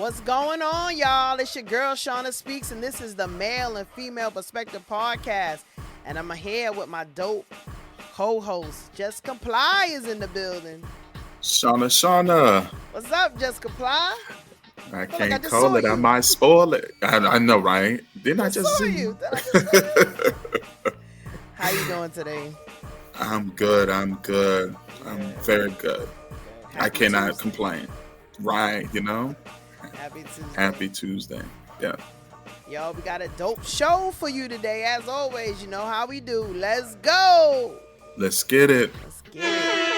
What's going on, y'all? It's your girl, Shawna Speaks, and this is the Male and Female Perspective Podcast. And I'm here with my dope co-host, Jus Comply is in the building. Shauna. What's up, Jus Comply? I feel can't like I just call saw it. I you. might spoil it. I know, right? Didn't I I just saw see you. Did I just see you? How you doing today? I'm good. I'm very good. I Happy cannot Tuesday. complain. Right, Happy Tuesday. Happy Tuesday. Yeah. Yo, we got a dope show for you today. As always, you know how we do. Let's go. Let's get it. Let's get it.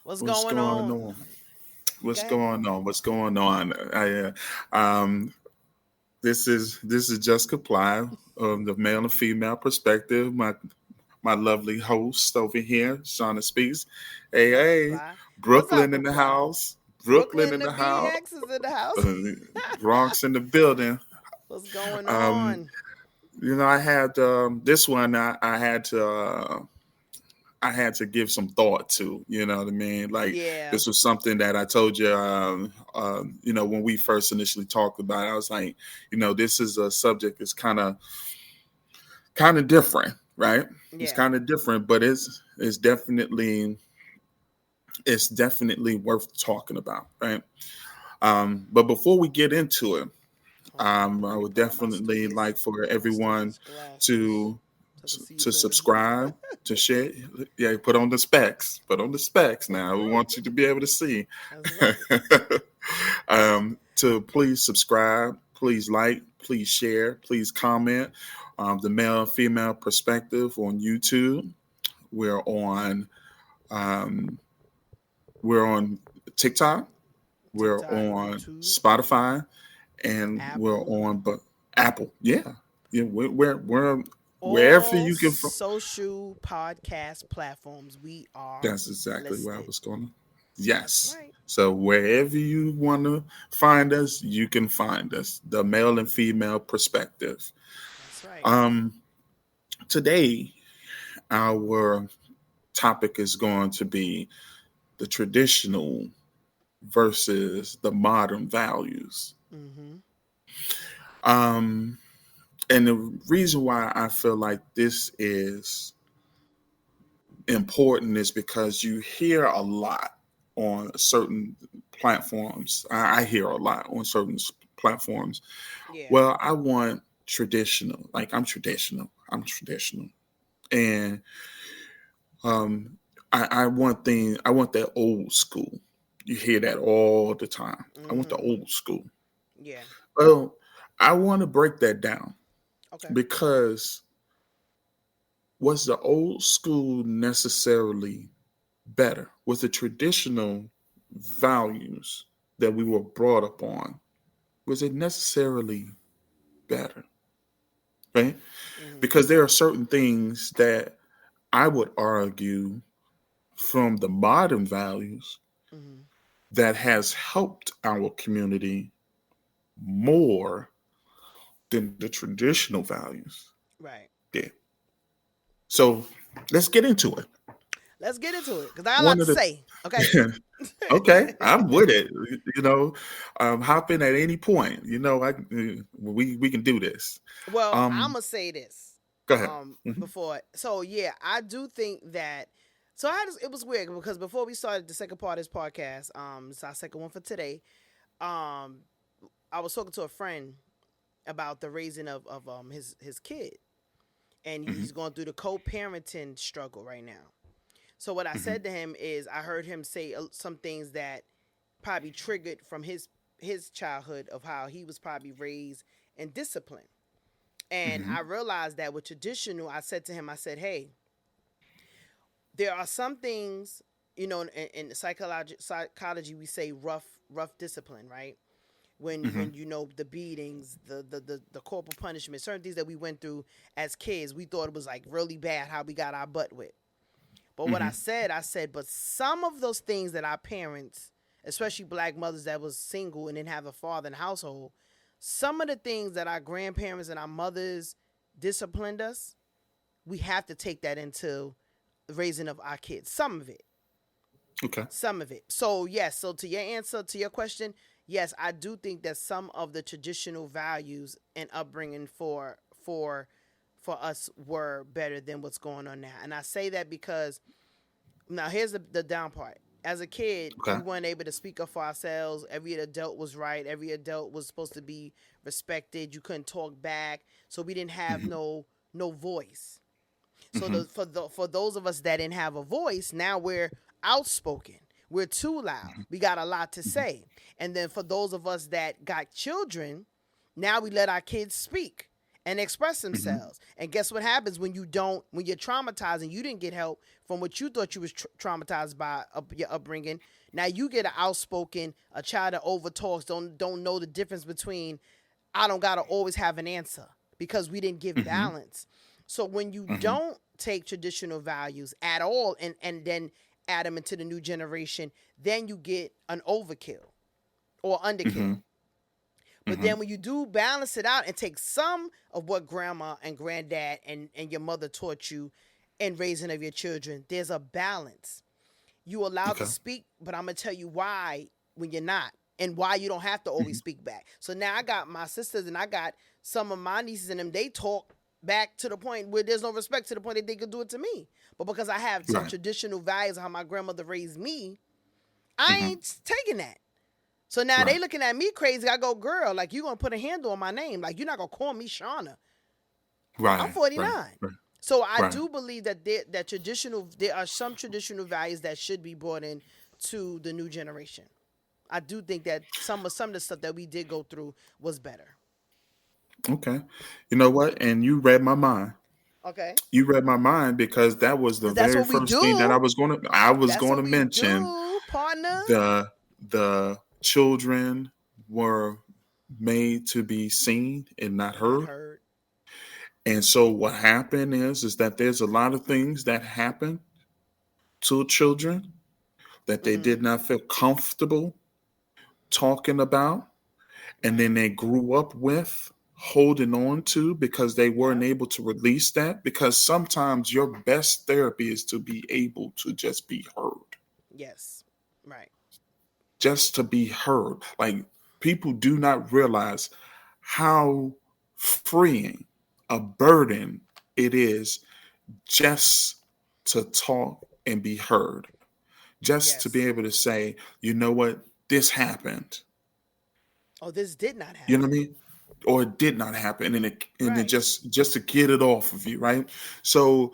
What's going on? What's Okay. going on? What's going on? This is Just Comply, the male and female perspective. My lovely host over here, Shawna Speaks. Hey, Comply. What's up, Brooklyn in the Comply? house. Brooklyn in The the house. BX is in the house. Bronx in the building. What's going Um, on? I had this one. I had to give some thought to. You know what I mean? Like Yeah. this was something that I told you. When we first initially talked about it, I was like, this is a subject that's kind of different, right? Yeah. It's kind of different, but it's definitely worth talking about, right? But before we get into it, I would definitely like for everyone to subscribe, to share. Yeah, put on the specs. Put on the specs now. We want you to be able to see. That's right. To please subscribe, please like, please share, please comment. The male and female perspective on YouTube. We're on TikTok. We're on YouTube, Spotify, and Apple. we're on Apple. Yeah, we're wherever all you can. Social podcast platforms. We are. That's exactly listed. where I was going. Yes. Right. So wherever you want to find us, you can find us. The male and female perspective. That's right. Today, our topic is going to be the traditional versus the modern values. Mm-hmm. And the reason why I feel like this is important is because you hear a lot on certain platforms. I hear a lot on certain platforms. Yeah. Well, I want traditional. Like I'm traditional. And I want things. I want that old school. You hear that all the time. I want the old school. Yeah. Well, I want to break that down. Okay. Because was the old school necessarily better? Was the traditional values that we were brought up on, was it necessarily better? Right? Mm-hmm. Because there are certain things that I would argue from the modern values that has helped our community more than the traditional values. Right. Yeah. So let's get into it. Let's get into it because I got a lot to say. Okay. Okay, I'm with it. Hop in at any point. We can do this. Well, I'm Um, gonna say this. Go ahead. Before, so yeah, I do think that. So it was weird because before we started the second part of this podcast, it's our second one for today. I was talking to a friend about the raising of his kid, and he's going through the co-parenting struggle right now. So what I said to him is, I heard him say some things that probably triggered from his childhood of how he was probably raised in discipline. And I realized that with traditional, I said to him, I said, hey, there are some things, in psychology we say rough discipline, right? when the beatings, the corporal punishment, certain things that we went through as kids, we thought it was like really bad how we got our butt whipped. But what I said, but some of those things that our parents, especially black mothers that was single and didn't have a father in the household, some of the things that our grandparents and our mothers disciplined us, we have to take that into the raising of our kids. Some of it. Okay. Some of it. So yes, so to your answer to your question, yes, I do think that some of the traditional values and upbringing for us were better than what's going on now. And I say that because now here's the down part. As a kid, Okay. we weren't able to speak up for ourselves. Every adult was right. Every adult was supposed to be respected. You couldn't talk back, so we didn't have no voice. So for those of us that didn't have a voice, now we're outspoken. We're too loud. We got a lot to say. And then for those of us that got children, now we let our kids speak and express themselves. And guess what happens when you're traumatized and you didn't get help from what you thought you was traumatized by your upbringing. Now you get an outspoken, a child that overtalks, don't know the difference between I don't gotta always have an answer because we didn't give balance. So when you don't take traditional values at all and then add them into the new generation, then you get an overkill or underkill. But then when you do balance it out and take some of what grandma and granddad and your mother taught you in raising of your children, there's a balance. You allowed to speak, but I'm going to tell you why when you're not and why you don't have to always speak back. So now I got my sisters and I got some of my nieces and them, they talk back to the point where there's no respect to the point that they could do it to me. But because I have some traditional values of how my grandmother raised me, I ain't taking that. So now they looking at me crazy. I go, girl, like you gonna put a handle on my name. Like you're not gonna call me Shawna. I'm 49. So I do believe that there are some traditional values that should be brought in to the new generation. I do think that some of the stuff that we did go through was better. Okay. You know what? And you read my mind. Okay. You read my mind because that was the Because that's very what we first thing that I do. was going to That's what we mention. do, partner. The children were made to be seen and not Not heard. heard. And so what happened is that there's a lot of things that happen to children that they did not feel comfortable talking about, and then they grew up with holding on to because they weren't able to release that, because sometimes your best therapy is to be able to just be heard. Yes. Right. Just to be heard. Like, people do not realize how freeing a burden it is just to talk and be heard. Just to be Yes. able to say, you know what, this happened. Oh, this did not You know what happen. I mean? Or it did not happen, and it Right. just to get it off of you, right? So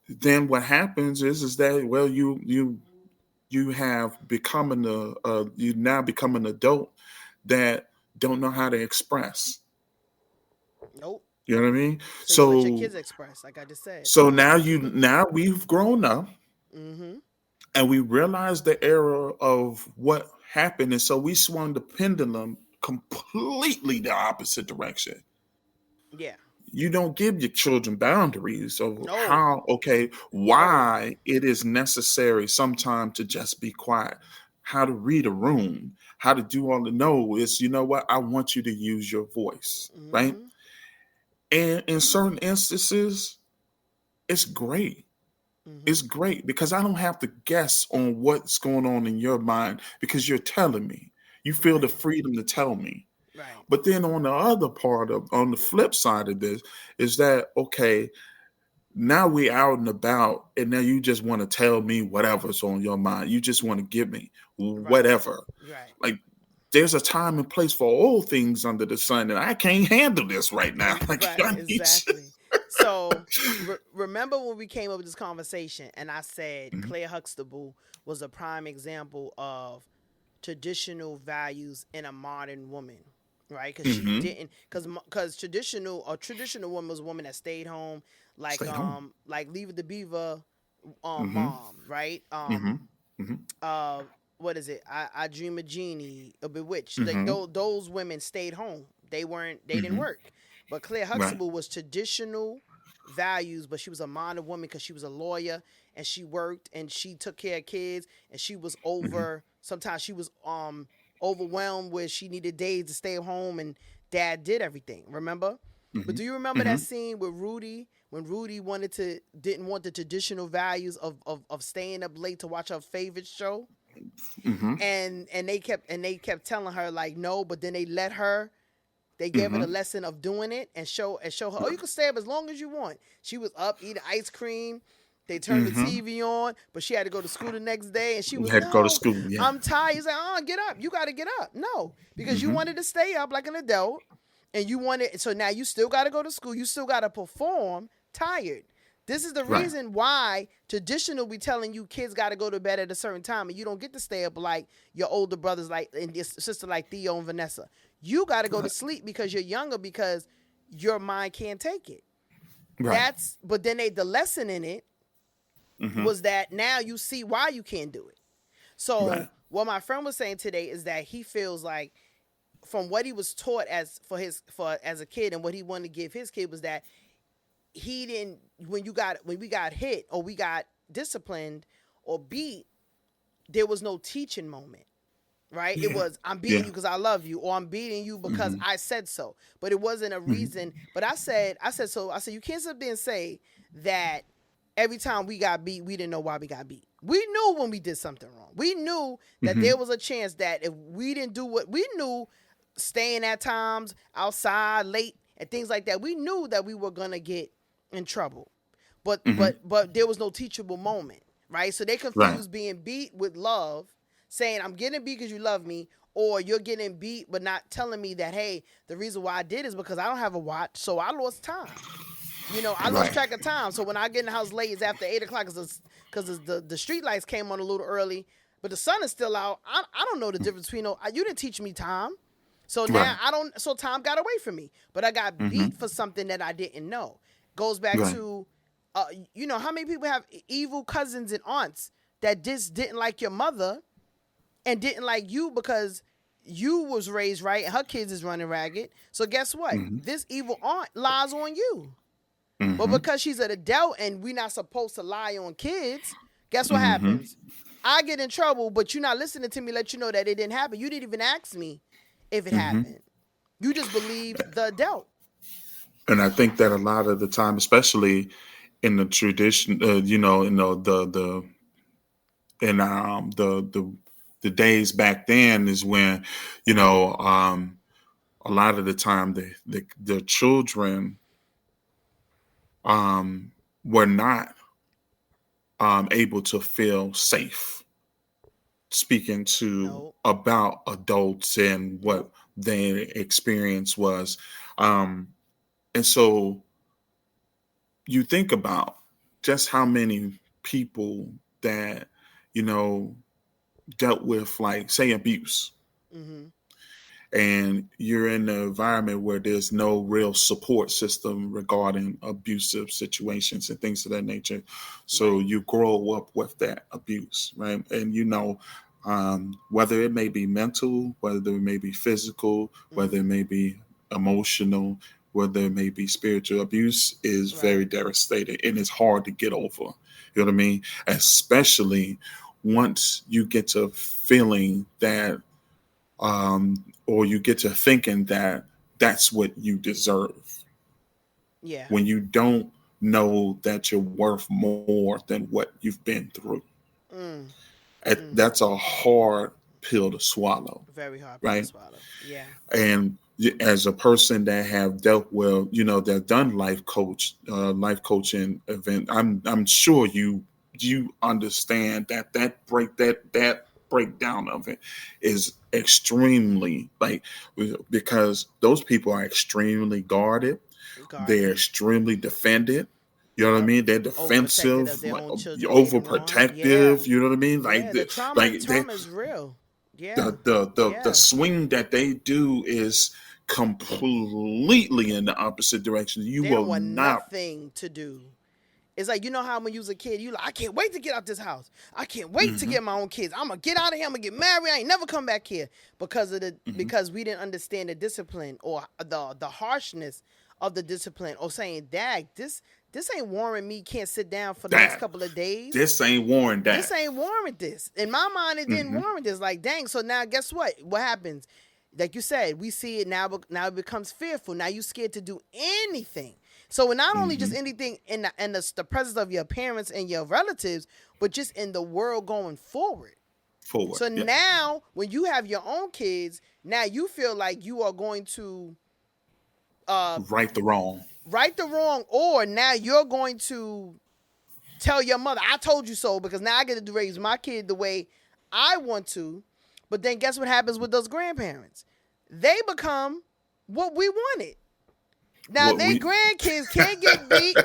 then what happens is that, well, you have become you now become an adult that don't know how to express. Nope. You know what I mean? So you let your So kids express, like I just said. now we've grown up Mm-hmm. and we realize the era of what happened, and so we swung the pendulum completely the opposite direction. Yeah. You don't give your children boundaries of No. No. why it is necessary sometimes to just be quiet, how to read a room, how to do all the no. It's, you know what, I want you to use your voice, right? Mm-hmm. And in certain instances, it's great. Mm-hmm. It's great because I don't have to guess on what's going on in your mind because you're telling me. You feel the Right. freedom to tell me. Right. But then on the other part of, on the flip side of this, is that okay, now we out and about and now you just want to tell me whatever's on your mind. You just want to give me Right. whatever. Right. Like, there's a time and place for all things under the sun, and I can't handle this right now. Like, Right. I need to. Exactly. So remember when we came up with this conversation and I said Mhm, Claire Huxtable was a prime example of traditional values in a modern woman, right? Because she mhm. didn't, because traditional woman was a woman that stayed home, Stay home. like Leave It to Beaver, Mhm, mom, right? mhm, mhm. what is it? I Dream a Genie, a Bewitched. Like Mm-hmm. those women stayed home. They didn't Mm-hmm. work. But Claire Right. Huxtable was traditional values, but she was a modern woman because she was a lawyer and she worked and she took care of kids and she was Mm-hmm. over. Sometimes she was overwhelmed where she needed days to stay home and dad did everything. Remember? But Mm-hmm. do you remember Mm-hmm. that scene with Rudy when Rudy didn't want the traditional values of staying up late to watch her favorite show? Mm-hmm. And they kept telling her like no, but then they gave her Mm-hmm. the lesson of doing it and show her, oh, you can stay up as long as you want. She was up eating ice cream. They turned the Mm-hmm. TV on, but she had to go to school the next day, and she was, Had to go to no, school. Yeah. I'm tired. He's like, oh, get up. You got to get up. No, because you Mm-hmm. wanted to stay up like an adult, and you wanted, so now you still got to go to school. You still got to perform tired. This is the Right. reason why traditional be telling you kids got to go to bed at a certain time, and you don't get to stay up like your older brothers, like and your sister, like Theo and Vanessa. You got to go to Right. sleep because you're younger, because your mind can't take it. Right. But then the lesson in it Mm-hmm. was that now you see why you can't do it. So Right. what my friend was saying today is that he feels like, from what he was taught as a kid and what he wanted to give his kid, was that he didn't, when we got hit or we got disciplined or beat, there was no teaching moment. Right? It Yeah. was, I'm beating Yeah. you because I love you, or I'm beating you because Mm-hmm. I said so. But it wasn't a Mm-hmm. reason. But I said, you can't sit there and say that every time we got beat, we didn't know why we got beat. We knew when we did something wrong. We knew that Mm-hmm. there was a chance that if we didn't do what we knew, staying at times outside late and things like that, we knew that we were gonna get in trouble. But Mm-hmm. there was no teachable moment, right? So they Right. confused being beat with love, saying I'm getting beat because you love me, or you're getting beat but not telling me that, hey, the reason why I did is because I don't have a watch, so I lost time. I lost Right. track of time. So when I get in the house late, it's after 8 o'clock because the street lights came on a little early, but the sun is still out. I don't know the difference between you didn't teach me time. So now Right. I don't. So time got away from me, but I got Mm-hmm. beat for something that I didn't know. Goes back Right. to, how many people have evil cousins and aunts that just didn't like your mother and didn't like you because you was raised right and her kids is running ragged. So guess what? Mm-hmm. This evil aunt lies on you. But Mm-hmm. because she's an adult and we're not supposed to lie on kids, guess what Mm-hmm. happens? I get in trouble, but you're not listening to me, let you know that it didn't happen. You didn't even ask me if it Mm-hmm. happened. You just believe the adult. And I think that a lot of the time, especially in the tradition, the in the days back then, is when, a lot of the time the children um, were not able to feel safe speaking to No, about adults and what nope. their experience was. Um, and so you think about just how many people that, you know, dealt with, like, say, abuse, Mm-hmm. and you're in an environment where there's no real support system regarding abusive situations and things of that nature. So Right. you grow up with that abuse, right? And whether it may be mental, whether it may be physical, whether it Mm-hmm. may be emotional, whether it may be spiritual, abuse is very Right. devastating and it's hard to get over. You know what I mean? Especially once you get to feeling that or you get to thinking that that's what you deserve Yeah. when you don't know that you're worth more than what you've been through. Mm. Mm. That's a hard pill to swallow, Very hard pill to right? swallow. Yeah. And as a person that have dealt with, that done life coaching event, I'm sure you understand that breakdown of it is extremely, like, because those people are extremely guarded, they're Guarded. extremely defended. You know what I Yep. mean? They're Overprotected of defensive, their like own children getting wrong. Yeah. overprotective. You know what I mean? Yeah. The trauma. Like they, Trauma is real. Yeah. the Yeah. swing that they do is completely in the opposite direction. You They don't will want not. nothing to do It's like, you know how when you was a kid, you like, I can't wait to get out this house. I can't wait to get my own kids. I'm going to get out of here. I'm going to get married. I ain't never come back here because we didn't understand the discipline or the harshness of the discipline, or saying, Dad, this ain't warrant me can't sit down for the next couple of days. This ain't warrant that. This ain't warrant this. In my mind, it didn't warrant this. Like, dang. So now guess what? What happens? Like you said, we see it now it becomes fearful. Now you're scared to do anything. So not only just anything in the presence of your parents and your relatives, but just in the world going forward. So now when you have your own kids, now you feel like you are going to right the wrong, or now you're going to tell your mother, I told you so, because now I get to raise my kid the way I want to. But then guess what happens with those grandparents? They become what we wanted. Now grandkids can't get beat.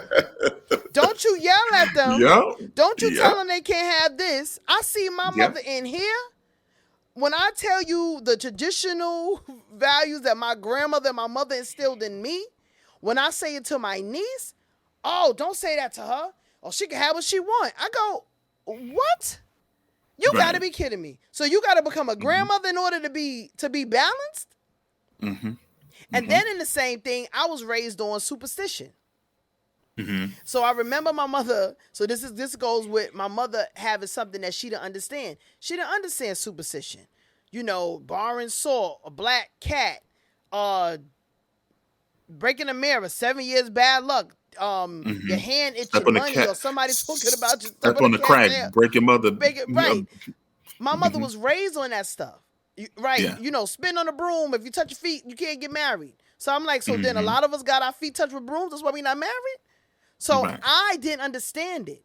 Don't you yell at them. Don't you tell them they can't have this. I see my mother in here. When I tell you the traditional values that my grandmother and my mother instilled in me, when I say it to my niece, oh, don't say that to her. Oh, she can have what she want. I go, what? You got to be kidding me. So you got to become a grandmother in order to be balanced? And then in the same thing, I was raised on superstition. So I remember my mother. So this goes with my mother having something that she didn't understand. She didn't understand superstition. You know, borrowing salt, a black cat, breaking a mirror, 7 years bad luck, your hand itching money, or somebody talking about you. Step on the crack, break your mother. Right. My mother was raised on that stuff. Right. Yeah. You know, spin on a broom. If you touch your feet, you can't get married. So I'm like, so then a lot of us got our feet touched with brooms. That's why we're not married. So I didn't understand it.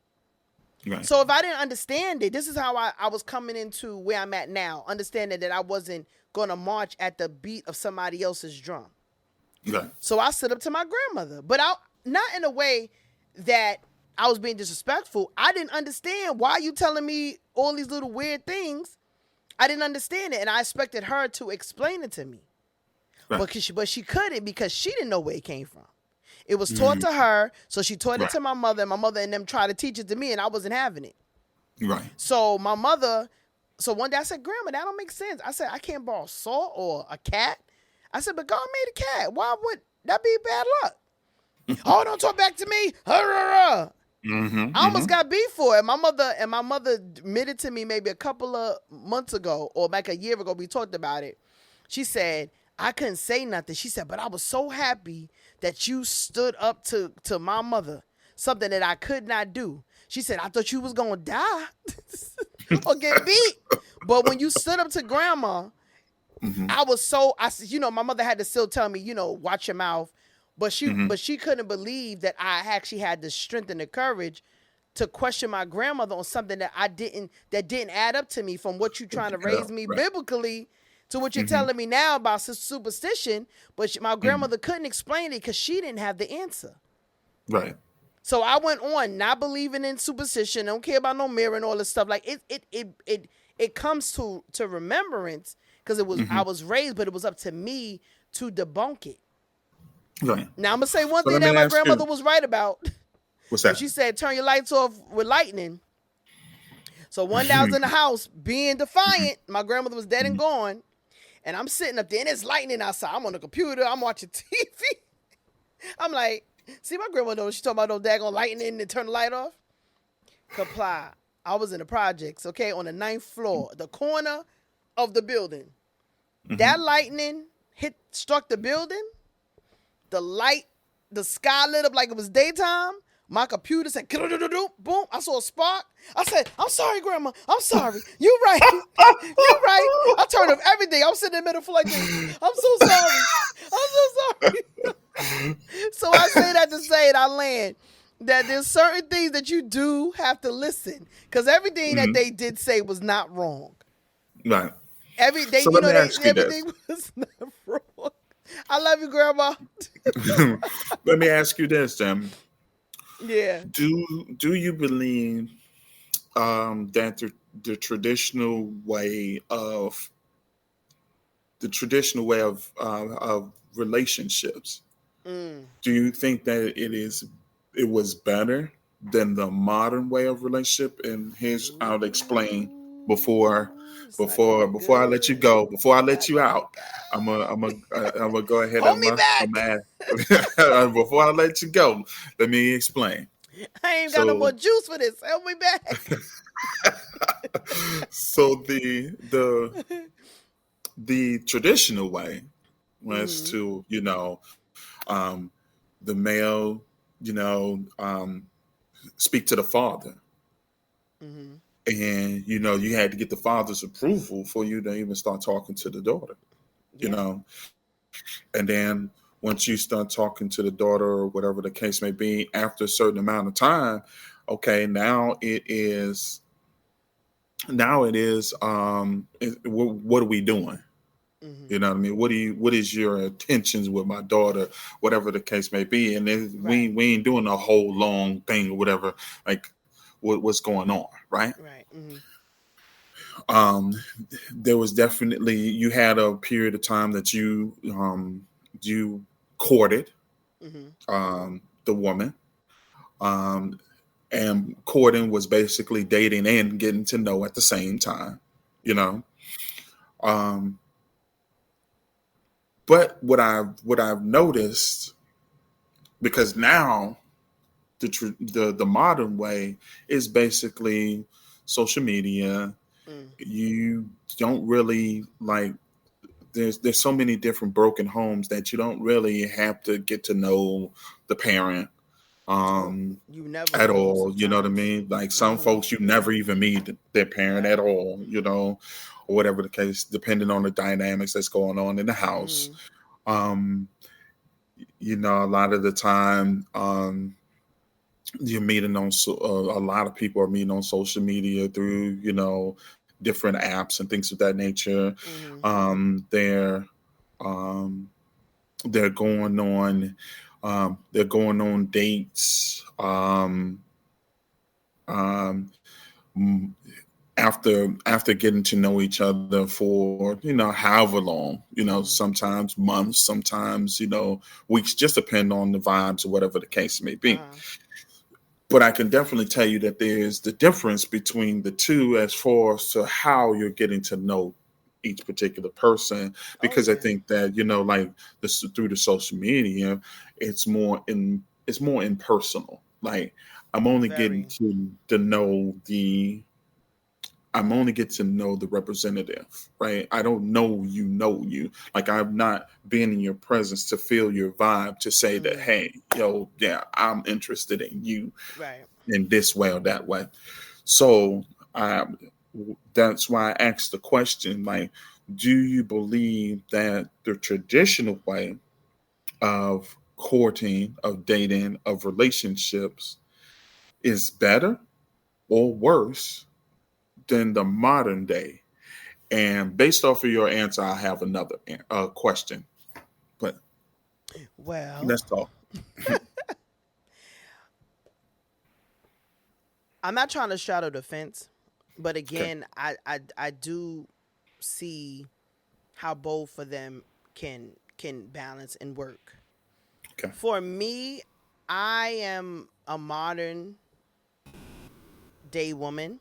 Right. So if I didn't understand it, this is how I was coming into where I'm at now, understanding that I wasn't going to march at the beat of somebody else's drum. Right. So I stood up to my grandmother, but not in a way that I was being disrespectful. I didn't understand why you telling me all these little weird things. I didn't understand it, and I expected her to explain it to me. Right. But she couldn't, because she didn't know where it came from. It was taught to her, so she taught it to my mother, and my mother and them tried to teach it to me, and I wasn't having it. Right. So one day I said, Grandma, that don't make sense. I said, I can't borrow salt or a cat. I said, but God made a cat. Why would that be bad luck? Oh, don't talk back to me. I almost got beef for it. My mother admitted to me maybe a couple of months ago, or like a year ago, we talked about it. She said, I couldn't say nothing. She said, but I was so happy that you stood up to my mother, something that I could not do. She said, I thought you was going to die or get beat. But when you stood up to Grandma, my mother had to still tell me, watch your mouth. But she couldn't believe that I actually had the strength and the courage to question my grandmother on something that didn't add up to me, from what you trying to raise me biblically to what you're telling me now about superstition. But my grandmother couldn't explain it because she didn't have the answer. Right. So I went on not believing in superstition. Don't care about no mirror and all this stuff. Like it comes to remembrance, because it was I was raised, but it was up to me to debunk it. Right. Now I'm gonna say one thing that my grandmother was right about. What's that? She said, turn your lights off with lightning. So one day I was in the house being defiant. My grandmother was dead and gone. And I'm sitting up there, and it's lightning outside. I'm on the computer. I'm watching TV. I'm like, see, my grandmother, she talking about no daggone lightning and turn the light off. Comply. I was in the projects, okay, on the 9th floor, the corner of the building. That lightning struck the building. The sky lit up like it was daytime. My computer said, boom. I saw a spark. I said, I'm sorry, Grandma. I'm sorry. You're right. You're right. I turned off everything. I'm sitting in the middle for like this. I'm so sorry. I'm so sorry. So I say that to say it, I land, that there's certain things that you do have to listen, because everything that they did say was not wrong. Right. Everything was not wrong. I love you, Grandma. Let me ask you this, then. Yeah. Do you believe that the traditional way of relationships? Do you think that it was better than the modern way of relationship. And here's I'll explain before before I let you go, before I let you out. I'm gonna go ahead Hold and me back. before I let you go, let me explain. I ain't got no So more juice for this. Help me back. so the traditional way was Mm-hmm. to, the male, you know, speak to the father. Mm-hmm. And, you had to get the father's approval for you to even start talking to the daughter, you Yeah. know. And then once you start talking to the daughter or whatever the case may be, after a certain amount of time, okay, what are we doing? Mm-hmm. You know what I mean? What is your intentions with my daughter, whatever the case may be? And then Right. we ain't doing a whole long thing or whatever, like what's going on, right? Right. Mm-hmm. Um, there was definitely, you had a period of time that you courted Mm-hmm. the woman. Um, and courting was basically dating and getting to know at the same time, you know. Um, but what I've noticed, because now the modern way is basically social media. Mm. You don't really like, there's so many different broken homes that you don't really have to get to know the parent Oh, um you never at will all. You know what I sometimes. mean? Like some Mm-hmm. folks you never even meet their parent Right. at all, or whatever the case, depending on the dynamics that's going on in the house. Mm-hmm. um a lot of the time, you're meeting on a lot of people are meeting on social media through, different apps and things of that nature. Mm-hmm. Um they're um they're going on dates, um m- after getting to know each other for, however long, Mm-hmm. sometimes months, sometimes, weeks, just depend on the vibes or whatever the case may be. Uh-huh. But I can definitely tell you that there's the difference between the two as far as to how you're getting to know each particular person. Oh Because I yeah. think that, like this, through the social media, it's more impersonal. Like I'm only getting Very. to know the I'm only get to know the representative, right? I don't know you. Like I've not been in your presence to feel your vibe to say that, Mm-hmm. hey, yo, yeah, I'm interested in you Right. in this way or that way. So um, that's why I asked the question, like, do you believe that the traditional way of courting, of dating, of relationships is better or worse than the modern day? And based off of your answer, I have another question. But Well, let's talk. I'm not trying to straddle the fence, but Okay. again, I do see how both of them can balance and work. Okay. For me, I am a modern day woman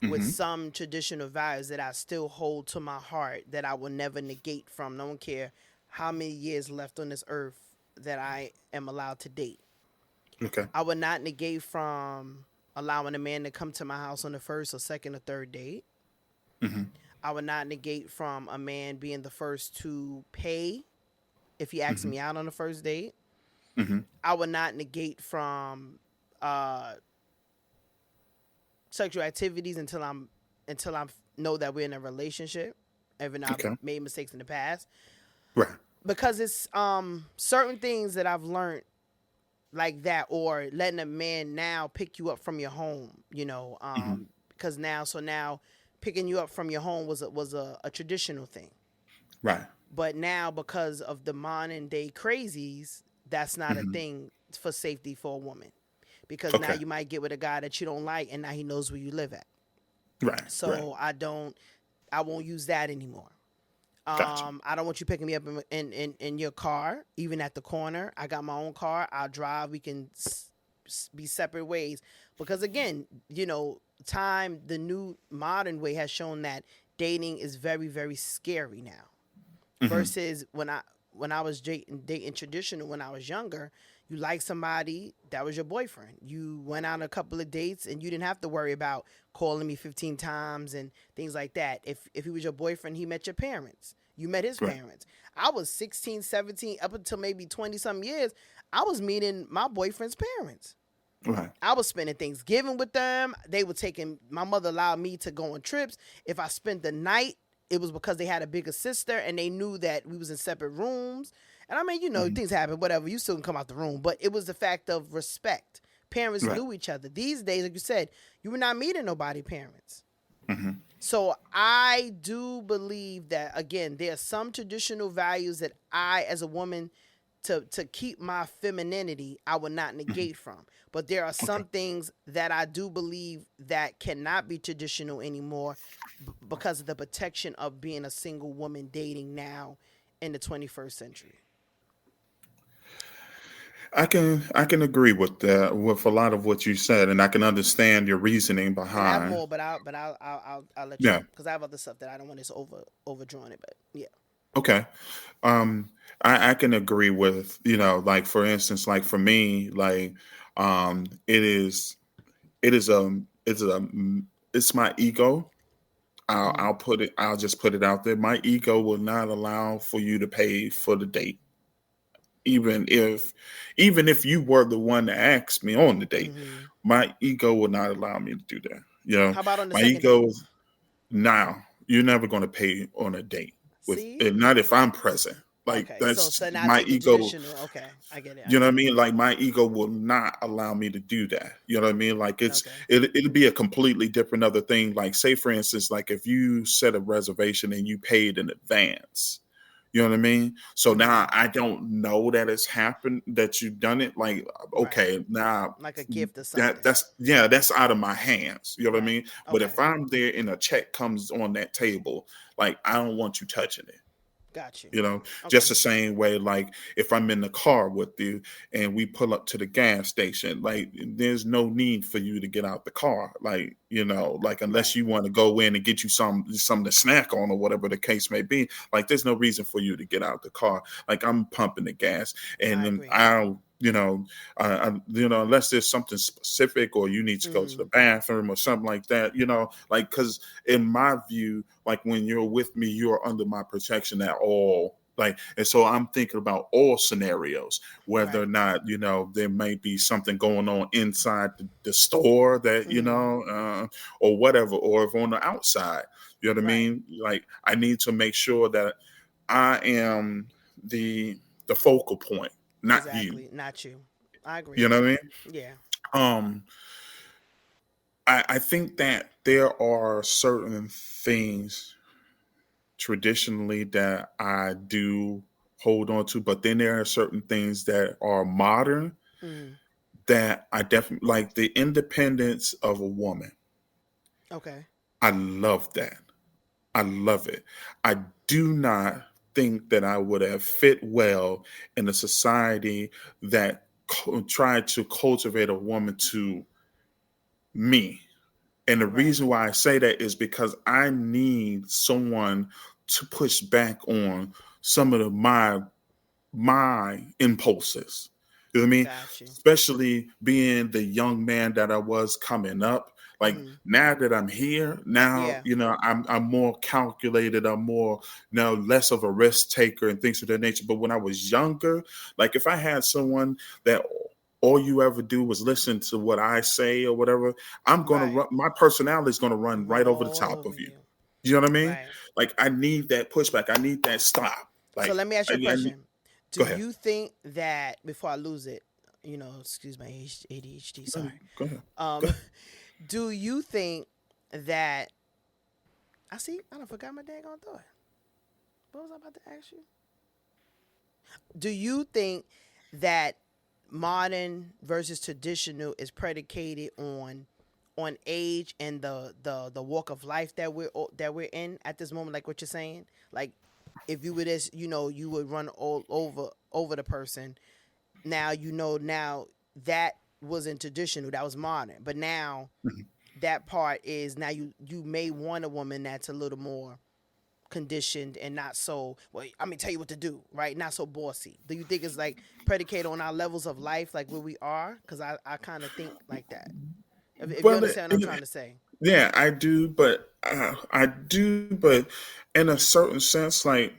with Mm-hmm. some traditional values that I still hold to my heart that I will never negate from. No one care how many years left on this earth that I am allowed to date. Okay. I would not negate from allowing a man to come to my house on the first or second or third date. Mm-hmm. I would not negate from a man being the first to pay if he asks Mm-hmm. me out on the first date. Mm-hmm. I would not negate from uh, sexual activities until I know that we're in a relationship, even though I've Okay. made mistakes in the past. Right. Because it's certain things that I've learned like that, or letting a man now pick you up from your home, Mm-hmm. because now picking you up from your home was a traditional thing. Right. But now, because of the modern day crazies, that's not a Mm-hmm. thing for safety for a woman. Because now Okay. you might get with a guy that you don't like, and now he knows where you live at. Right. Right. So I won't use that anymore. Gotcha. I don't want you picking me up in your car, even at the corner. I got my own car. I'll drive. We can be separate ways, because again, time, the new modern way has shown that dating is very, very scary now, Mm-hmm. versus when I was dating traditional when I was younger. You like somebody, that was your boyfriend. You went on a couple of dates and you didn't have to worry about calling me 15 times and things like that. If he was your boyfriend, he met your parents. You met his Right. parents. I was 16, 17, up until maybe 20 some years, I was meeting my boyfriend's parents. Right. I was spending Thanksgiving with them. They were taking, my mother allowed me to go on trips. If I spent the night, it was because they had a bigger sister and they knew that we was in separate rooms. And I mean, Mm-hmm. things happen, whatever. You still can come out the room. But it was the fact of respect. Parents Right. knew each other. These days, like you said, you were not meeting nobody parents. Mm-hmm. So I do believe that, again, there are some traditional values that I, as a woman, to keep my femininity, I would not Mm-hmm. negate from. But there are Okay. some things that I do believe that cannot be traditional anymore because of the protection of being a single woman dating now in the 21st century. I can agree with that, with a lot of what you said, and I can understand your reasoning And I have behind. more, but I'll let you, Yeah. because I have other stuff that I don't want to overdrawn it. But yeah, Okay. I can agree with, like for instance, like for me, like it is it is it's my ego. mm-hmm. I'll just put it out there. My ego will not allow for you to pay for the date, even if you were the one that asked me on the date. Mm-hmm. My ego will not allow me to do that. How about on the My second ego date? is, now you're never going to pay on a date with, See, and not if I'm present. Like okay, so that's not my take the ego. traditional. Okay, I get it. I You know what get I it. mean? Like my ego will not allow me to do that. You know what I mean? Like Okay, it'll be a completely different other thing. Like say for instance, like if you set a reservation and you paid in advance, you know what I mean? So mm-hmm. now I don't know that it's happened, that you've done it. Like, Right, okay, now like a gift or that something. that's yeah, that's out of my hands. You know what I Right. mean? But Okay. if I'm there and a check comes on that table, like I don't want you touching it. Got you. You know, Okay. just the same way, like if I'm in the car with you and we pull up to the gas station, like there's no need for you to get out the car. Like, like unless Right. you want to go in and get you something to snack on or whatever the case may be, like there's no reason for you to get out the car. Like I'm pumping the gas and I then agree. unless there's something specific or you need to go to Mm-hmm. the bathroom or something like that, like because in my view, like when you're with me, you're under my protection at all. Like, and so I'm thinking about all scenarios, whether or Right. not, there may be something going on inside the store that, Mm-hmm. or whatever, or if on the outside, you know what I Right. mean? Like, I need to make sure that I am the focal point, not you. Exactly. Not you. I agree. You know what I mean? Yeah. Um, I think that there are certain things traditionally that I do hold on to, but then there are certain things that are modern Mm-hmm. that I definitely like. The independence of a woman. Okay. I love that. I love it. I do not think that I would have fit well in a society that tried to cultivate a woman to me. And the Right. reason why I say that is because I need someone to push back on some of my impulses. You know what I mean? Got you. Especially being the young man that I was coming up. Like Mm-hmm. now that I'm here, now Yeah. I'm more calculated. I'm more now less of a risk taker and things of that nature. But when I was younger, like if I had someone that all you ever do was listen to what I say or whatever, I'm gonna Right. run. My personality is gonna run Run right over the all top over of you. you. You know what I mean? Right. Like I need that pushback. I need that stop. So Like let me ask you a I question. Do go ahead. you think that, before I lose it, excuse my ADHD, sorry. Go ahead. Go Um, ahead. do you think that I don't forgot my dang on thought. What was I about to ask you? Do you think that modern versus traditional is predicated on age and the walk of life that we're in at this moment, like what you're saying? Like if you would just, you would run all over the person. Now now that wasn't traditional, that was modern. But now Mhm. that part is, now you may want a woman that's a little more conditioned and not so, well, I'm gonna tell you what to do, right? Not so bossy. Do you think it's like predicated on our levels of life, like where we are? Because I kind of think like that. If you Well, understand what I'm trying to say. yeah, I do, but in a certain sense, like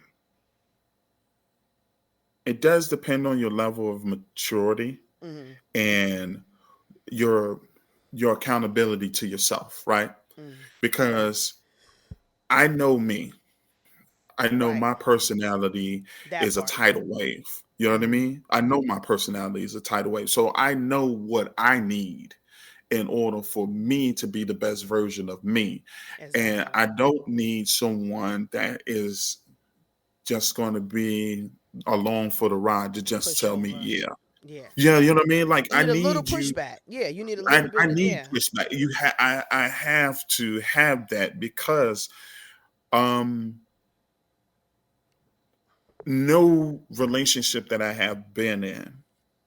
it does depend on your level of maturity Mm-hmm. and your your accountability to yourself, right? Mm. Because I know me. I know Right. my personality That is a part. tidal wave. You know what I Mm-hmm. mean? I know my personality is a tidal wave. So I know what I need in order for me to be the best version of me. And Exactly. I don't need someone that is just going to be along for the ride to just tell me, Pushover. yeah. Yeah. Yeah, you know what I mean? Like You need a little pushback. Yeah, you need a little I bit of, need yeah. pushback. I have to have that because um no relationship that I have been in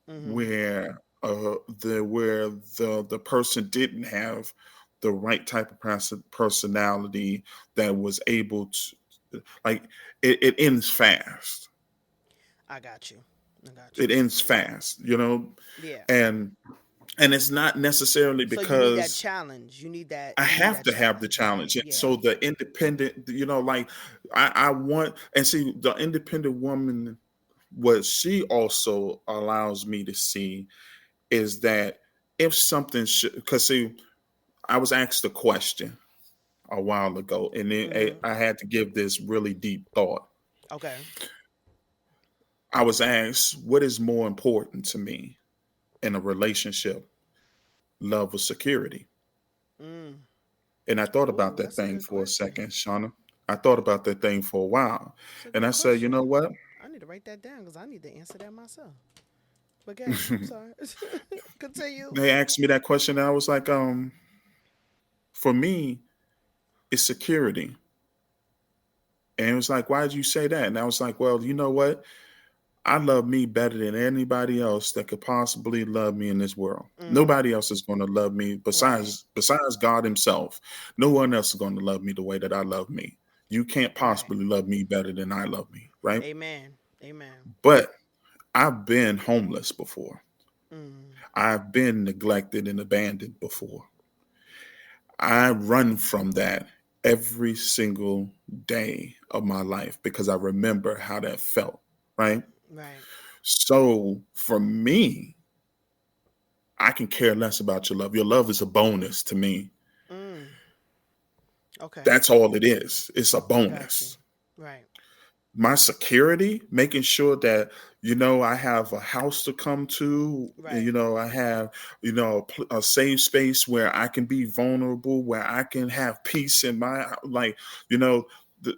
Mm-hmm. where the person didn't have the right type of personality that was able to, like, it ends fast. I got you. I got you. It ends fast, you know, Yeah. and it's not necessarily So you need that because challenge. You need that. I You need have that to have the challenge, right? challenge. And Yeah. so the independent, you know, like I want, and see the independent woman, what she also allows me to see is that if something should, because see, I was asked a question a while ago, and then Mm-hmm. I had to give this really deep thought. Okay. I was asked, what is more important to me in a relationship, love or security? Mm. And I thought about Ooh, that that's a thing good for a question. second, Shauna. I thought about that thing for a while. It's a And good I said, you know question. what? I need to write that down because I need to answer that myself. But go ahead. I'm sorry. Continue. They asked me that question, and I was like, for me, it's security. And it was like, why did you say that? And I was like, well, you know what? I love me better than anybody else that could possibly love me in this world. Mm. Nobody else is going to love me Right. besides God himself. No one else is going to love me the way that I love me. You can't Right. possibly love me better than I love me, right? Amen. Amen. But I've been homeless before. Mm. I've been neglected and abandoned before. I run from that every single day of my life because I remember how that felt, right? Right. So for me, I can care less about your love. Your love is a bonus to me. Mm. Okay. That's all it is. It's a Got you. bonus. Right. My security, making sure that, you know, I have a house to come to, Right. you know, I have, you know, a safe space where I can be vulnerable, where I can have peace in my, like, you know, the,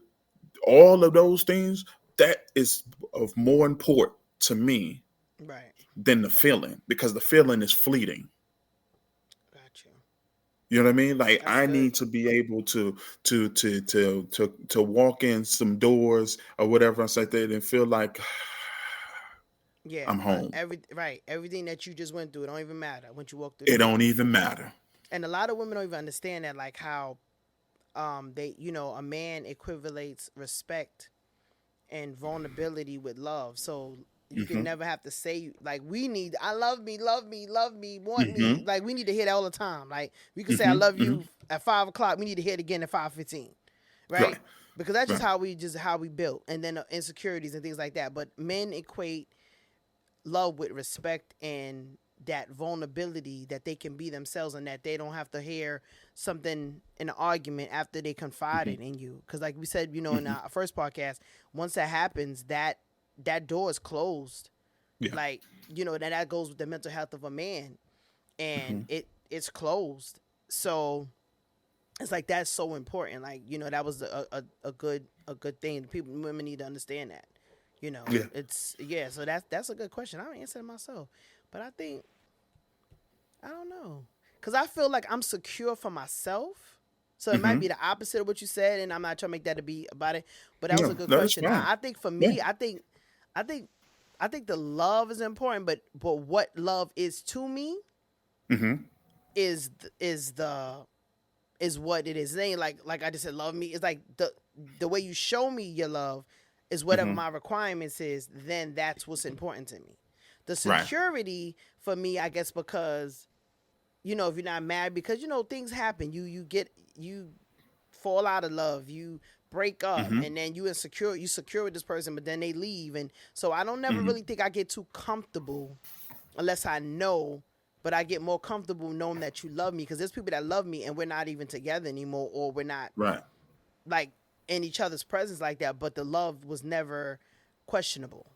all of those things, that is of more important to me Right. than the feeling, because the feeling is fleeting. Got you. You know what I mean? Like That's I good. need to be able to walk in some doors or whatever else like that and feel like Yeah. I'm home. Everything that you just went through, it don't even matter once you walk through the It don't door. even matter. And a lot of women don't even understand that, like how they, a man equivalates respect and vulnerability with love. So you can Hmm. never have to say, like, we need, I love me, love me, love me, want me. Hmm. Like, we need to hear that all the time. Like, we can say I Hmm. love Hmm. you at 5 o'clock. We need to hear it again at 5:15, right? Right. Because that's Right. just how we built, and then insecurities and things like that. But men equate love with respect and that vulnerability, that they can be themselves and that they don't have to hear something in an argument after they Hmm. confided in you. Because like we said, in Hmm. our first podcast, once that happens, that door is closed. Yeah. Like, that goes with the mental health of a man, and Hmm. it's closed. So it's like that's so important. Like, that was a good thing. People, women need to understand that. Yeah. It's, yeah. So that's a good question. I don't answer it myself, but I think, I don't know, because I feel like I'm secure for myself. So it might Hmm. be the opposite of what you said, and I'm not trying to make that to be about it. But that was a No, good no, that's question. fine. I think for Yeah. me, I think the love is important, but what love is to me, is what it is. It ain't like I just said, love me. It's like the way you show me your love is whatever my requirements is. Then that's what's important to me. The security for me, I guess, because if you're not married, because things happen. You fall out of love. You break up, and then you secure with this person, but then they leave, and so I don't never really think I get too comfortable unless I know. But I get more comfortable knowing that you love me, because there's people that love me and we're not even together anymore, or we're not like in each other's presence like that. But the love was never questionable.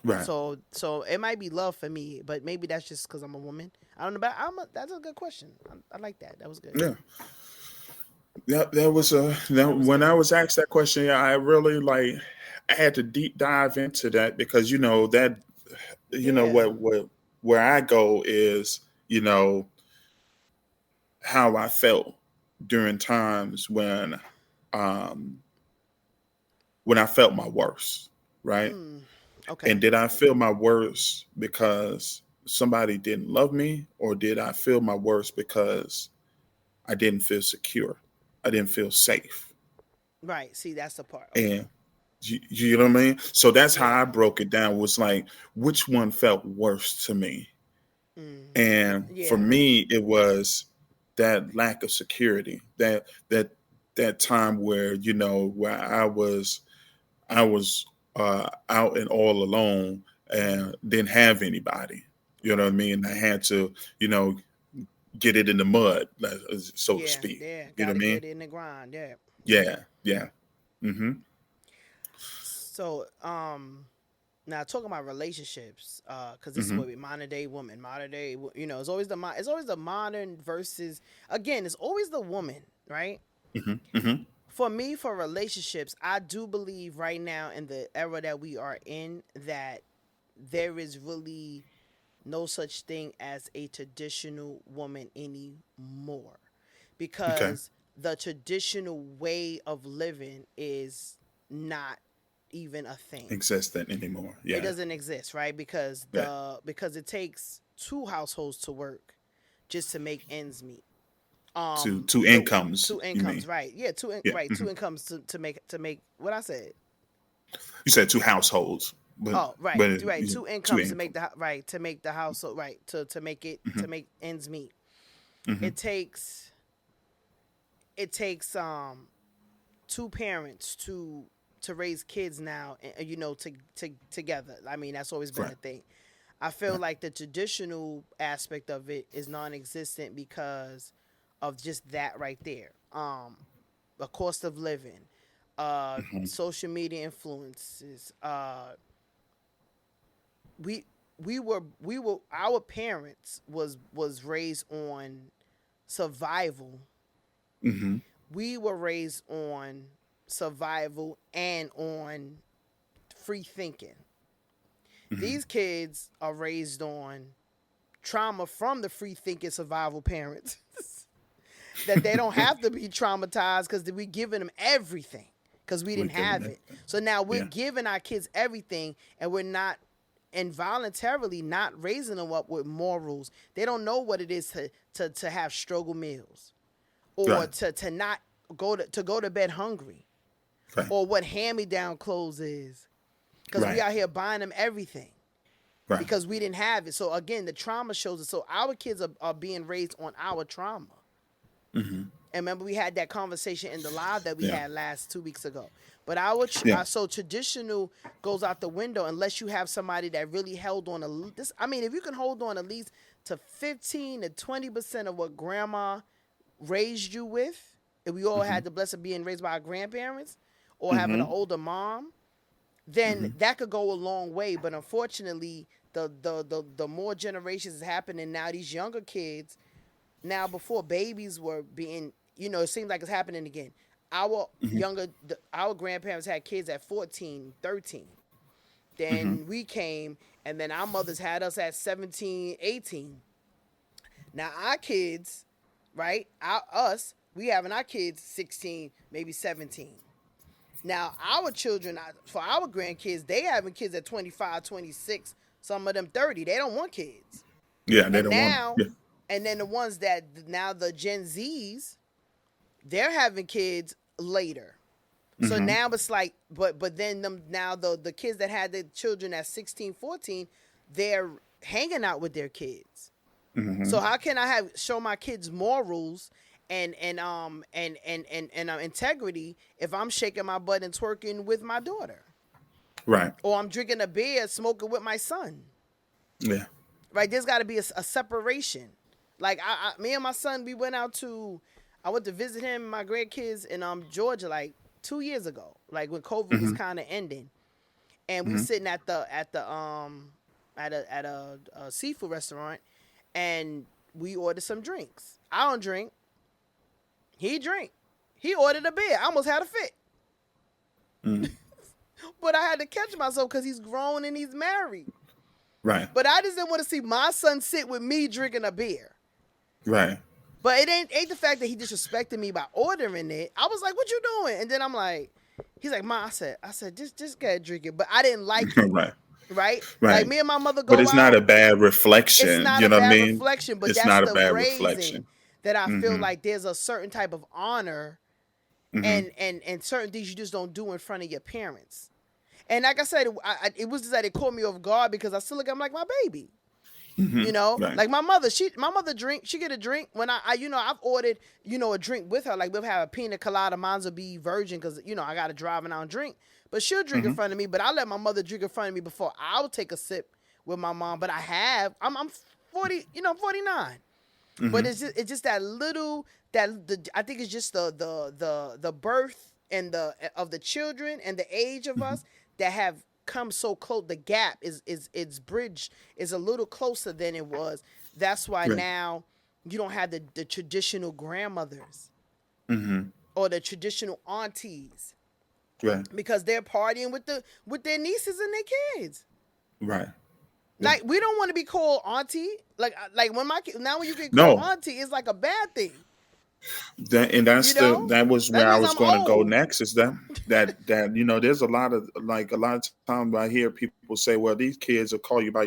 Right. So it might be love for me, but maybe that's just because I'm a woman. I don't know, but that's a good question. I like that. That was good. Yeah. That was when I was asked that question, I really I had to deep dive into that, because that what where I go is, how I felt during times when I felt my worst, right? Okay. And did I feel my worst because somebody didn't love me, or did I feel my worst because I didn't feel secure? I didn't feel safe. Right. See, that's the part. Okay. And you know what I mean? So that's how I broke it down, was like, which one felt worse to me? And for me, it was that lack of security, that time where, where I was out and all alone and didn't have anybody. You know what I mean? I had to, get it in the mud, so to speak. Yeah, you know what I mean? Get it in the grind. Yeah. Yeah. So, now talking about relationships, because this is what we modern day woman, it's always the modern versus, again, it's always the woman, right? For me, for relationships, I do believe right now in the era that we are in that there is really no such thing as a traditional woman anymore, because the traditional way of living is not even a thing existent anymore. Yeah, it doesn't exist, right? Because because it takes two households to work just to make ends meet. Two incomes. Two incomes, right? Yeah, right. Two incomes to make what I said. You said two households. But, right. Two incomes to make the household, right? To make it to make ends meet. It takes two parents to raise kids now, together. I mean, that's always been a thing. I feel like the traditional aspect of it is non-existent because of just that right there. The cost of living, social media influences. We were our parents was raised on survival. We were raised on survival and on free thinking. These kids are raised on trauma from the free thinking survival parents. That they don't have to be traumatized because we're giving them everything because we didn't have it. So now we're giving our kids everything, and we're not involuntarily not raising them up with morals. They don't know what it is to have struggle meals, or to not go to bed hungry, or what hand-me-down clothes is, because we out here buying them everything because we didn't have it. So again, the trauma shows it. So our kids are being raised on our trauma. And remember, we had that conversation in the live that we had last 2 weeks ago. But so traditional goes out the window unless you have somebody that really held on if you can hold on at least to 15 to 20% of what grandma raised you with, if we all had the blessing of being raised by our grandparents or having an older mom, then that could go a long way. But unfortunately, the more generations is happening now, these younger kids. Now, before babies were being, it seems like it's happening again. Our our grandparents had kids at 14, 13. Then we came, and then our mothers had us at 17, 18. Now, our kids, right, we having our kids 16, maybe 17. Now, our children, for our grandkids, they having kids at 25, 26, some of them 30. They don't want kids. Yeah, they don't want. And then the ones that now the Gen Zs, they're having kids later. So now it's like, but then now the kids that had the children at 16, 14, they're hanging out with their kids. So how can I show my kids morals and integrity if I'm shaking my butt and twerking with my daughter? Right. Or I'm drinking a beer, smoking with my son. Yeah. Right. There's got to be a separation. Like me and my son, I went to visit him and my grandkids in Georgia like 2 years ago, like when COVID was kind of ending, and we sitting at a seafood restaurant, and we ordered some drinks. I don't drink. He drink. He ordered a beer. I almost had a fit. But I had to catch myself because he's grown and he's married. Right. But I just didn't want to see my son sit with me drinking a beer. Right. But it ain't the fact that he disrespected me by ordering it. I was like, "What you doing?" And then I'm like, he's like, "Ma," I said, just go drink it. But I didn't like it. Right. Like me and my mother go out. But it's not a bad reflection. It's not you a know bad what I mean? reflection, but it's that's not the a bad raising reflection. that I feel like there's a certain type of honor and certain things you just don't do in front of your parents. And like I said, it was just that it caught me off guard because I still look at him like my baby. You know, like my mother drink. She get a drink when I've ordered a drink with her. Like we'll have a pina colada, mine will be virgin because I got to drive and I don't drink. But she'll drink in front of me. But I let my mother drink in front of me before I'll take a sip with my mom. But I'm 40, 49. But it's just that little I think it's just the birth and of the children and the age of us that have come so close. The gap is bridge is a little closer than it was. That's why now you don't have the traditional grandmothers or the traditional aunties, because they're partying with their nieces and their kids. Right. Like we don't want to be called auntie. Like when when you get called auntie, it's like a bad thing. That was where I was going to go next. Is that there's a lot of times I hear people say, well, these kids will call you by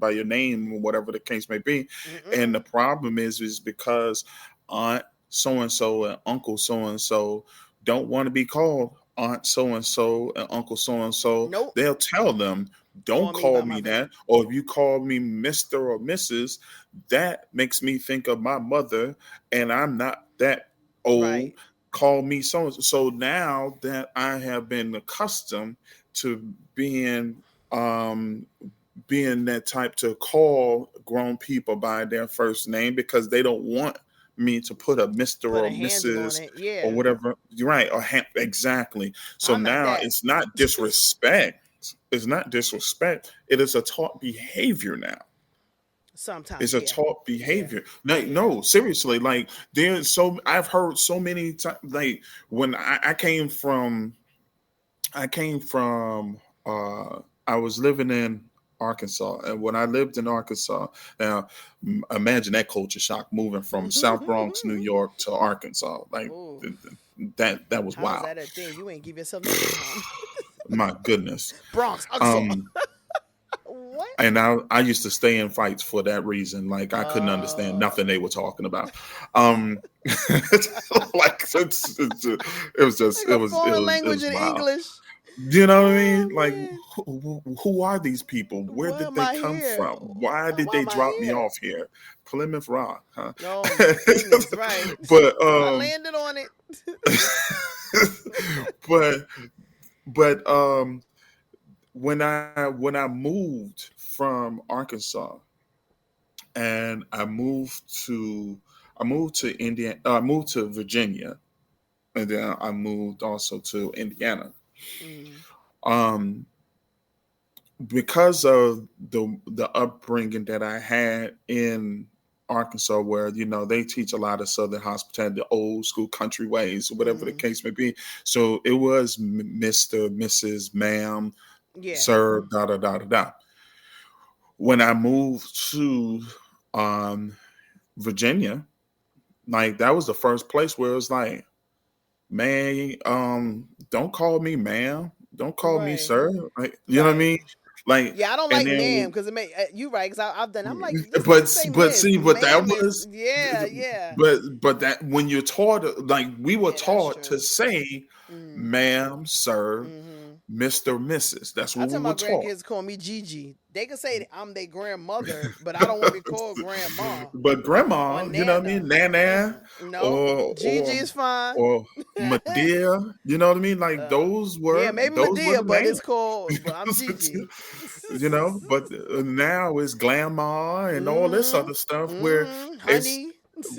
your name or whatever the case may be, and the problem is because aunt so and so and uncle so and so don't want to be called aunt so and so and uncle so and so. Nope. They'll tell them, don't call me that, or if you call me Mr. or Mrs., that makes me think of my mother, and I'm not that old. Right. Call me so and so. So now that I have been accustomed to being that type to call grown people by their first name because they don't want me to put a Mr. or Mrs. or whatever. You're right. Exactly. So now it's not disrespect. It's not disrespect. It is a taught behavior now. Sometimes it's a taught behavior. Like, no, seriously. Like I've heard so many times. Like when I came from. I was living in Arkansas, and when I lived in Arkansas, now imagine that culture shock moving from South Bronx, New York to Arkansas. Like that was wild. How's that a thing? You ain't give yourself nothing. My goodness. Bronx, Arkansas. What? And I used to stay in fights for that reason. Like I couldn't understand nothing they were talking about. Like it was foreign language in English. You know what I mean? Like who are these people? Where did they come from? Why did they drop me off here? Plymouth Rock, huh? Oh my goodness, right. But I landed on it. but when I moved from Arkansas and I moved to Indiana, I moved to Virginia, and then I moved also to Indiana. Because of the upbringing that I had in Arkansas, where they teach a lot of Southern hospitality, the old school country ways, whatever the case may be. So it was Mr., Mrs., ma'am, sir, da da da da da. When I moved to Virginia, like that was the first place where it was like, man, don't call me ma'am, don't call me sir. Like, you know what I mean? Like, Yeah, I don't and like then, ma'am because it may you right because I've done. I'm like, just say but miss. see, but that Ma'am is was, yeah, yeah, but that when you're taught, like we were yeah. That's taught to true. say, Mm, ma'am, sir, mm-hmm. Mr., Mrs. That's I what we tell were my taught. grandkids call me Gigi. They can say I'm their grandmother, but I don't want to be called grandma But or grandma, you know what I mean, nana. Nana, No, or Gigi is fine. or Medea, you know what I mean? Like Yeah, maybe those were Medea, the but it's names. called. But I'm Gigi. You know, but now it's glamour and all this Mm-hmm. other stuff where Mm-hmm. it's Honey.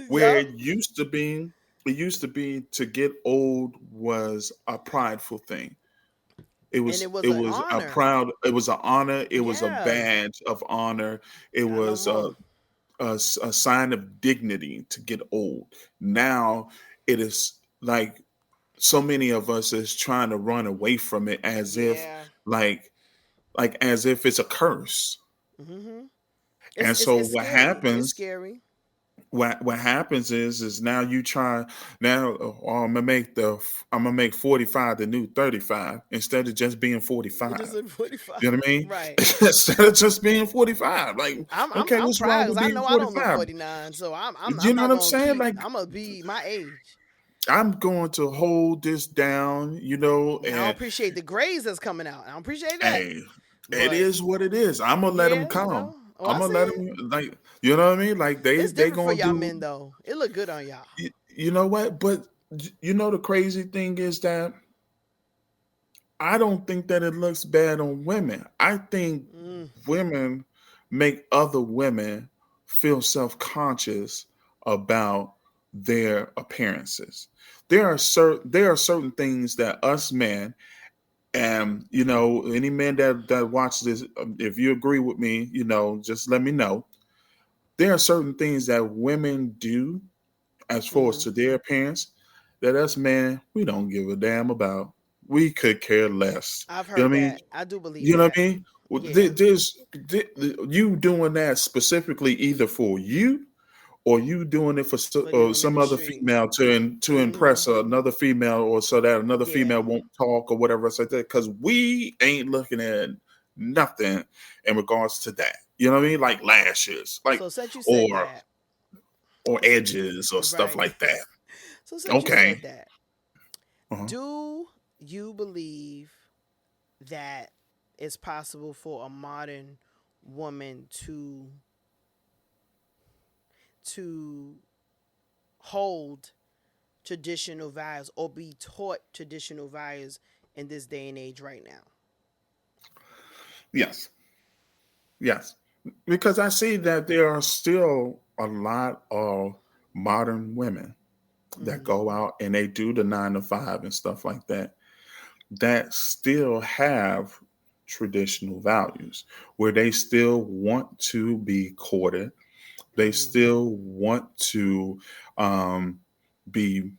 where Yup. it used to be to get old was a prideful thing. It And was it was it an was a honor. proud, it was an honor, it was a Yes. badge of honor, it Not no was a more. a sign of dignity to get old. Now it is like so many of us is trying to run away from it as if Yeah. like as if it's a curse. Mm-hmm. And It's so it's scary. It's scary. what happens is now you try now, oh, I'm gonna make 45 the new 35 instead of just being It just 45. at 45. You know what I mean? Right. Instead of just being 45. Like, okay, I'm what's proud wrong because with I being know I don't look 45? 49, so You I'm know not what I'm gonna saying? keep. Like, I'm gonna be my age. I'm going to hold this down, I don't and appreciate the grades that's coming out. I don't appreciate that. hey, it But is what it is. I'm gonna let them yeah, come. oh, I'm I gonna see let it. them, like, you know what I mean? Like It's they different for gonna y'all do. men though. It look good on y'all. You know what? But you know the crazy thing is that I don't think that it looks bad on women. I think Mm, women make other women feel self-conscious about their appearances. There are certain things that us men, and any man that watches this, if you agree with me, just let me know. There are certain things that women do as far as mm-hmm. to their appearance that us men, we don't give a damn about. We could care less. I've You know heard what I mean? that. I do believe You know what that. I mean? Well, Yeah. you doing that specifically either for you, or you doing it for For them in some the other street. female to Mm-hmm. impress another female, or so that another Yeah. female won't talk or whatever else like that. Because we ain't looking at nothing in regards to that. You know what I mean? Like lashes, like So since you said or that, edges or stuff right. like that. So since you Okay. said that, Uh-huh. do you believe that it's possible for a modern woman to hold traditional values or be taught traditional values in this day and age right now? Yes. Yes. Because I see that there are still a lot of modern women that Mm-hmm. go out and they do the 9 to 5 and stuff like that, that still have traditional values where they still want to be courted. They Mm-hmm. still want to um, be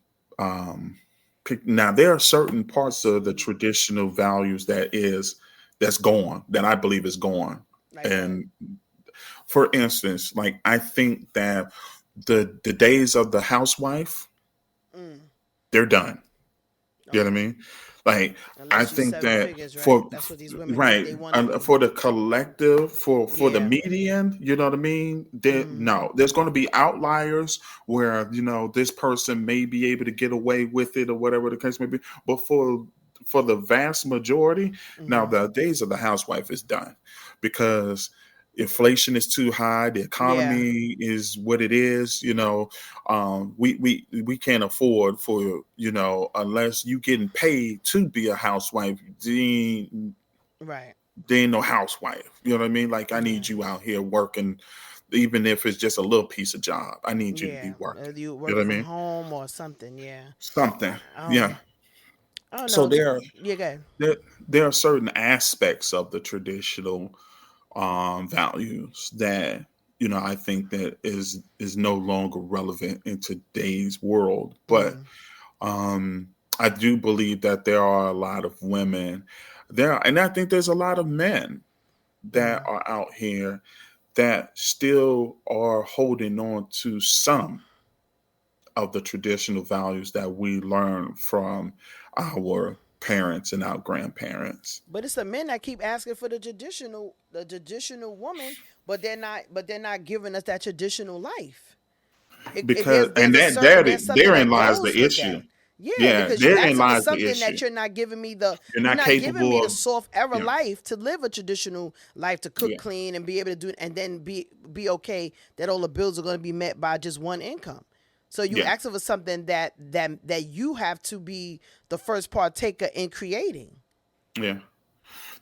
picked. Now, there are certain parts of the Received. traditional values that's gone, that I believe is gone. Like what? And for instance, like I think that the days of the housewife, Mm. they're done. You know what I Okay. mean? Like I Unless you think seven that figures, right? for That's what these women think right, they want to be. for the collective, for the Yeah. median, you know what I mean? There, Mm. no, there's going to be outliers where this person may be able to get away with it or whatever the case may be, but for the vast majority, now Mm-hmm. the days of the housewife is done because inflation is too high, the Yeah. economy is what it is. We can't afford for unless you getting paid to be a housewife. Right. There ain't no housewife. You know what I mean? Like I Yeah. need you out here working, even if it's just a little piece of job. I need you to be Yeah. working. You You know working what I from mean? home or something. Yeah. Something. Yeah. Um. I don't So know. Yeah. Go ahead. there there are certain aspects of the traditional values that I think that is no longer relevant in today's world. But Mm. um, I do believe that there are a lot of women there, and I think there's a lot of men that Mm. are out here that still are holding on to some of the traditional values that we learn from our parents and our grandparents. But it's the men that keep asking for the traditional woman, but they're not giving us that traditional life. Because and There's something therein that lies goes the with issue. that. Yeah, Yeah, because you therein asking for lies the something issue. that you're not giving me You're you're not not giving me capable the of. soft era Yeah, life to live a traditional life, to cook yeah, clean and be able to do it, and then be okay that all the bills are going to be met by just one income. So you yeah, asking for something that you have to be the first partaker in creating. yeah.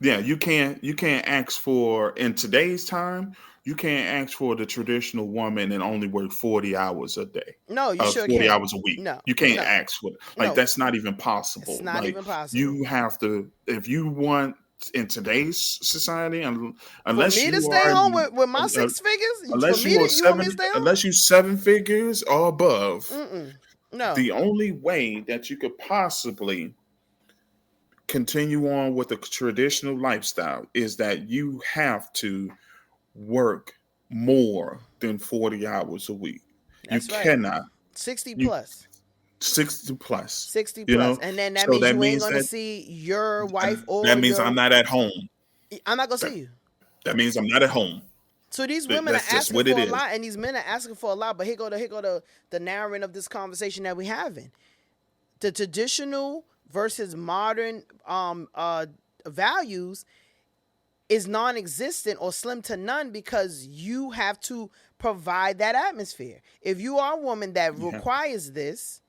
Yeah, you can't ask for in today's time. You can't ask for the traditional woman and only work 40 hours a day, No, you sure 40 hours can't. a week. No, You can't no, ask for it. Like no. that's not even It's possible. not Like even possible. you have to, if you want in today's society, and For unless me to you stay are, home with my uh, 6 figures, for unless me you are to you want me to seven, stay home? unless you 7 figures or above, Mm-mm. No. the only way that you could possibly continue on with a traditional lifestyle is that you have to work more than 40 hours a week. You That's right. cannot. 60 You plus. 60 plus, 60 plus. And then that So means that you ain't means going to that see your wife that or means I'm your. not at home. I'm not going to That, see you. that means I'm not at home. So these women are That's just asking what it for a is. lot, and these men are asking for a lot. But here go the narrative of this conversation that we having. The traditional versus modern values is non-existent or slim to none because you have to provide that atmosphere. If you are a woman that Yeah. requires this,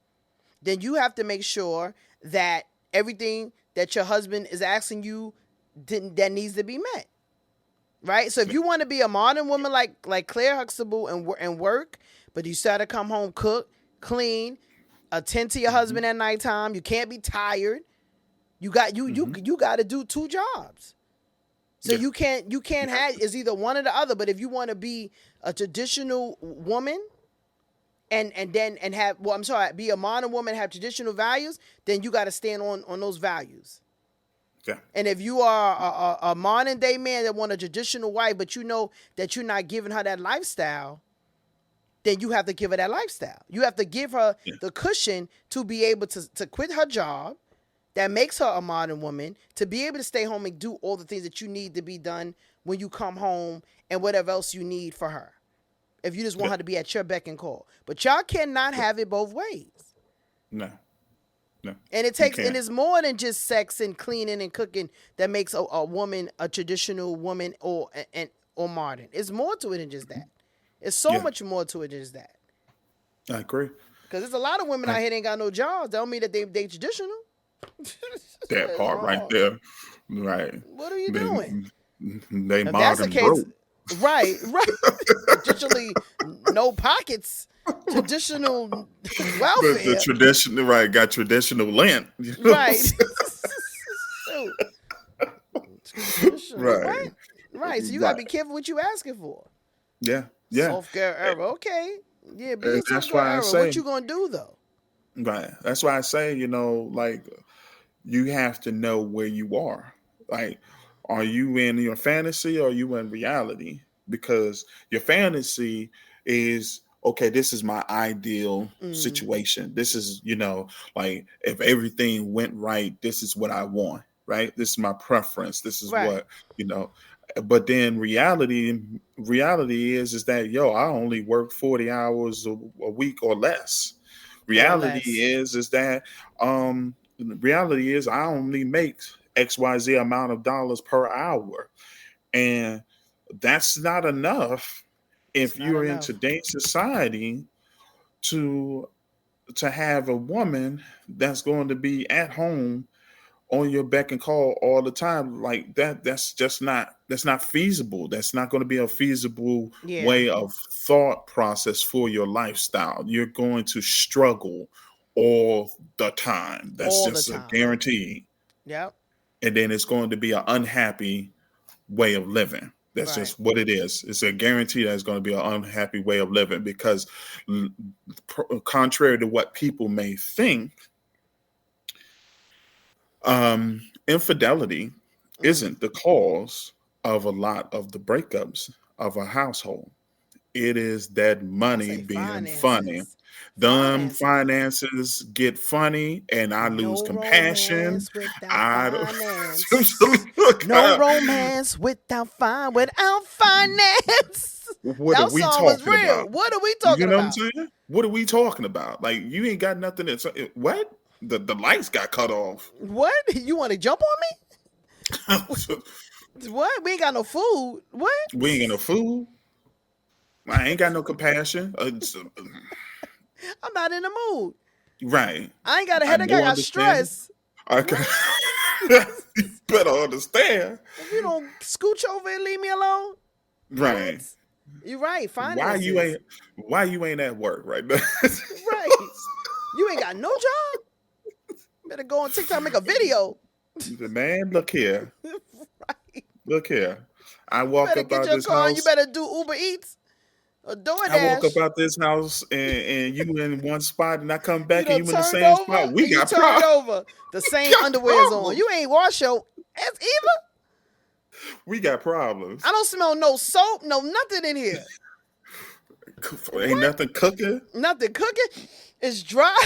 then you have to make sure that everything that your husband is asking you that needs to be met. Right? So if you want to be a modern woman like Claire Huxtable and work, but you start to come home, cook, clean, attend to your Mm-hmm. husband at nighttime, you can't be tired. You got Mm-hmm. you got to do 2 jobs. So Yeah. you can't You have have, to. it's either one or the other. But if you want to be a traditional woman and have, well, I'm sorry, be a modern woman, have traditional values, then you got to stand on those values. Yeah. And if you are a modern day man that want a traditional wife, but you know that you're not giving her that lifestyle, then you have to give her that lifestyle. You have to give her Yeah. the cushion to be able to quit her job that makes her a modern woman, to be able to stay home and do all the things that you need to be done when you come home and whatever else you need for her. If you just want Yeah. her to be at your beck and call. But y'all cannot Yeah. have it both ways. No. No. And You and can't. it's more than just sex and cleaning and cooking that makes a woman a traditional woman or modern. It's more to it than just that. It's so Yeah. much more to it than just that. I agree. Because there's a lot of women I, out here that ain't got no jobs. That don't mean that they traditional. that It's part right wrong. there. Right. What are you They, doing? they If that's the modern case, broke. right. Traditionally, no pockets. Traditional The welfare. traditional, right, got traditional lint. You know what I'm Right. saying? Shoot. Traditional. Right. What? Right. So you gotta Right. be careful what you asking for. Yeah. Yeah. Soft girl era. Okay. Yeah, be a And soft that's girl why I era. What say, you gonna do though? right. That's why I say, like you have to know where you are. Like, are you in your fantasy or are you in reality? Because your fantasy is okay, this is my ideal Mm, situation. This is, like if everything went right, this is what I want, right? This is my preference. This is right. what, you know. But then reality is that I only work 40 hours a week or less. Or Reality less. is that reality is I only make XYZ amount of dollars per hour. And that's not enough It's if not you're in enough. today's society to have a woman that's going to be at home on your beck and call all the time. Like that's not feasible. That's not going to be a feasible Yeah. way of thought process for your lifestyle. You're going to struggle all the time. That's All the just a time. guarantee. Yep. And then it's going to be an unhappy way of living. That's Right. just what it is. It's a guarantee that it's going to be an unhappy way of living because, contrary to what people may think, infidelity Mm. isn't the cause of a lot of the breakups of a household. It is that I money say being funny. finances. Dumb Finances. finances get funny, and I lose No compassion. romance without I finance. look. No romance without finance. What are That we song was talking real. about? What are we You talking know what I'm about? saying? What are we talking about? Like you ain't got nothing. What? The lights got cut off. What? You want to jump on me? What? We ain't got no food. What? We ain't got no food. I ain't got no compassion. I'm not in the mood. Right. I ain't got a I headache. I no got understanding. stress. Okay. You better understand. If you don't scooch over and leave me alone, Right. what? You're right. Why Finances. you ain't at work right now? Right. You ain't got no job. Better go on TikTok and make a video. Man, look here. Right. Look here. I You walk better up get out your this car and you house. better do Uber Eats or I walk up DoorDash. out this house and you in one spot and I come You back and done you in the turned same over spot. We and you got turned problems. over. The same Got underwear's on. problems. You ain't wash your ass either. We got problems. I don't smell no soap, no nothing in here. Ain't What? nothing cooking. Nothing cooking. It's dry.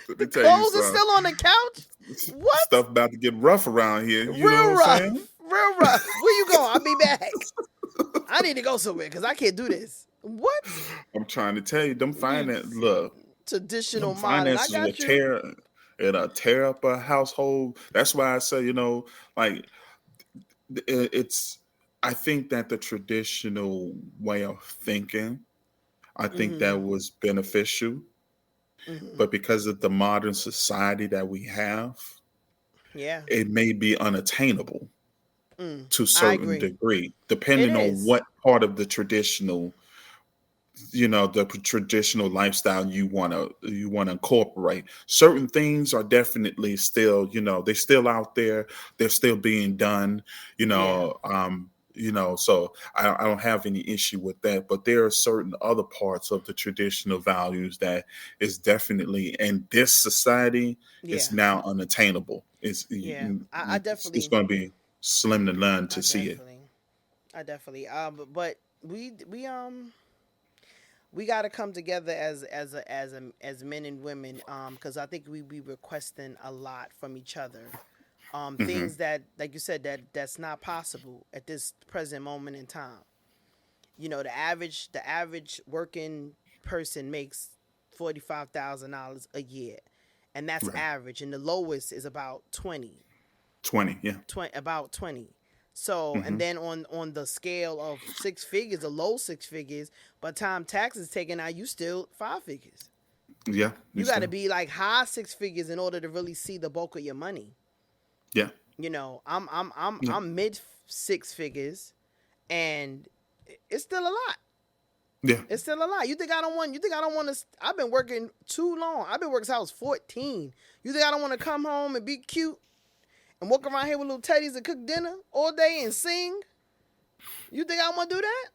Let The me tell you clothes are something. still on the couch. What? Stuff about to get rough around here. You know Real what I'm rough. saying? Real rough. Where you going? I'll be back. I need to go somewhere because I can't do this. What? I'm trying to tell you, them Traditional modern. I finances will got you. tear up a household. That's why I say, like it's. I think that the traditional way of thinking, I think that was beneficial, but because of the modern society that we have, Yeah. it may be unattainable to a I certain agree. degree, It depending on is. what part of the traditional the traditional lifestyle you want to incorporate. Certain things are definitely still, they're still out there, they're still being done, Yeah. So I don't have any issue with that, but there are certain other parts of the traditional values that is definitely in this society Yeah. is now unattainable. Yeah. I It's definitely. going to be slim to none I to see it. definitely. I definitely. But we got to come together as men and women, because I think we be requesting a lot from each other, Hmm. things that, like you said, that's not possible at this present moment in time. The average working person makes $45,000 a year, and that's Right. average, and the lowest is about 20. 20, yeah. 20. So, and Hmm. then on the scale of six figures, the low six figures, by the time taxes taken out, you still five figures. Yeah, you You got to still. be like high six figures in order to really see the bulk of your money. Yeah. I'm mid six figures, and it's still a lot. Yeah. It's still a lot. You think I don't want? You think I don't want to? I've been working too long. I've been working since I was 14. You think I don't want to come home and be cute and walk around here with little teddies and cook dinner all day and sing? You think I want to do that?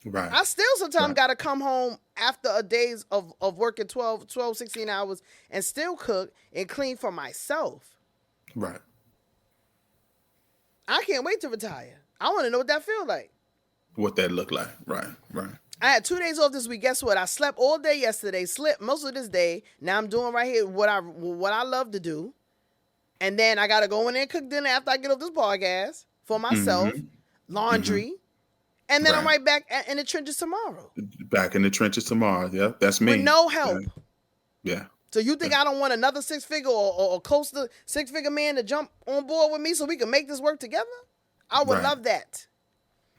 Right. I still sometimes Right. got to come home after a days of working 12, 16 hours and still cook and clean for myself. Right. I can't wait to retire. I want to know what that feels like. What that look like. Right. Right. I had 2 days off this week. Guess what? I slept all day yesterday, slept most of this day. Now I'm doing right here what I love to do. And then I got to go in there and cook dinner after I get off this podcast for myself, laundry. And then I'm Right. right back in the trenches tomorrow Back in the trenches tomorrow. Yeah, that's me. with no help. Yeah. So you think I don't want another six figure or close to six figure man to jump on board with me so we can make this work together? I would Right. love that.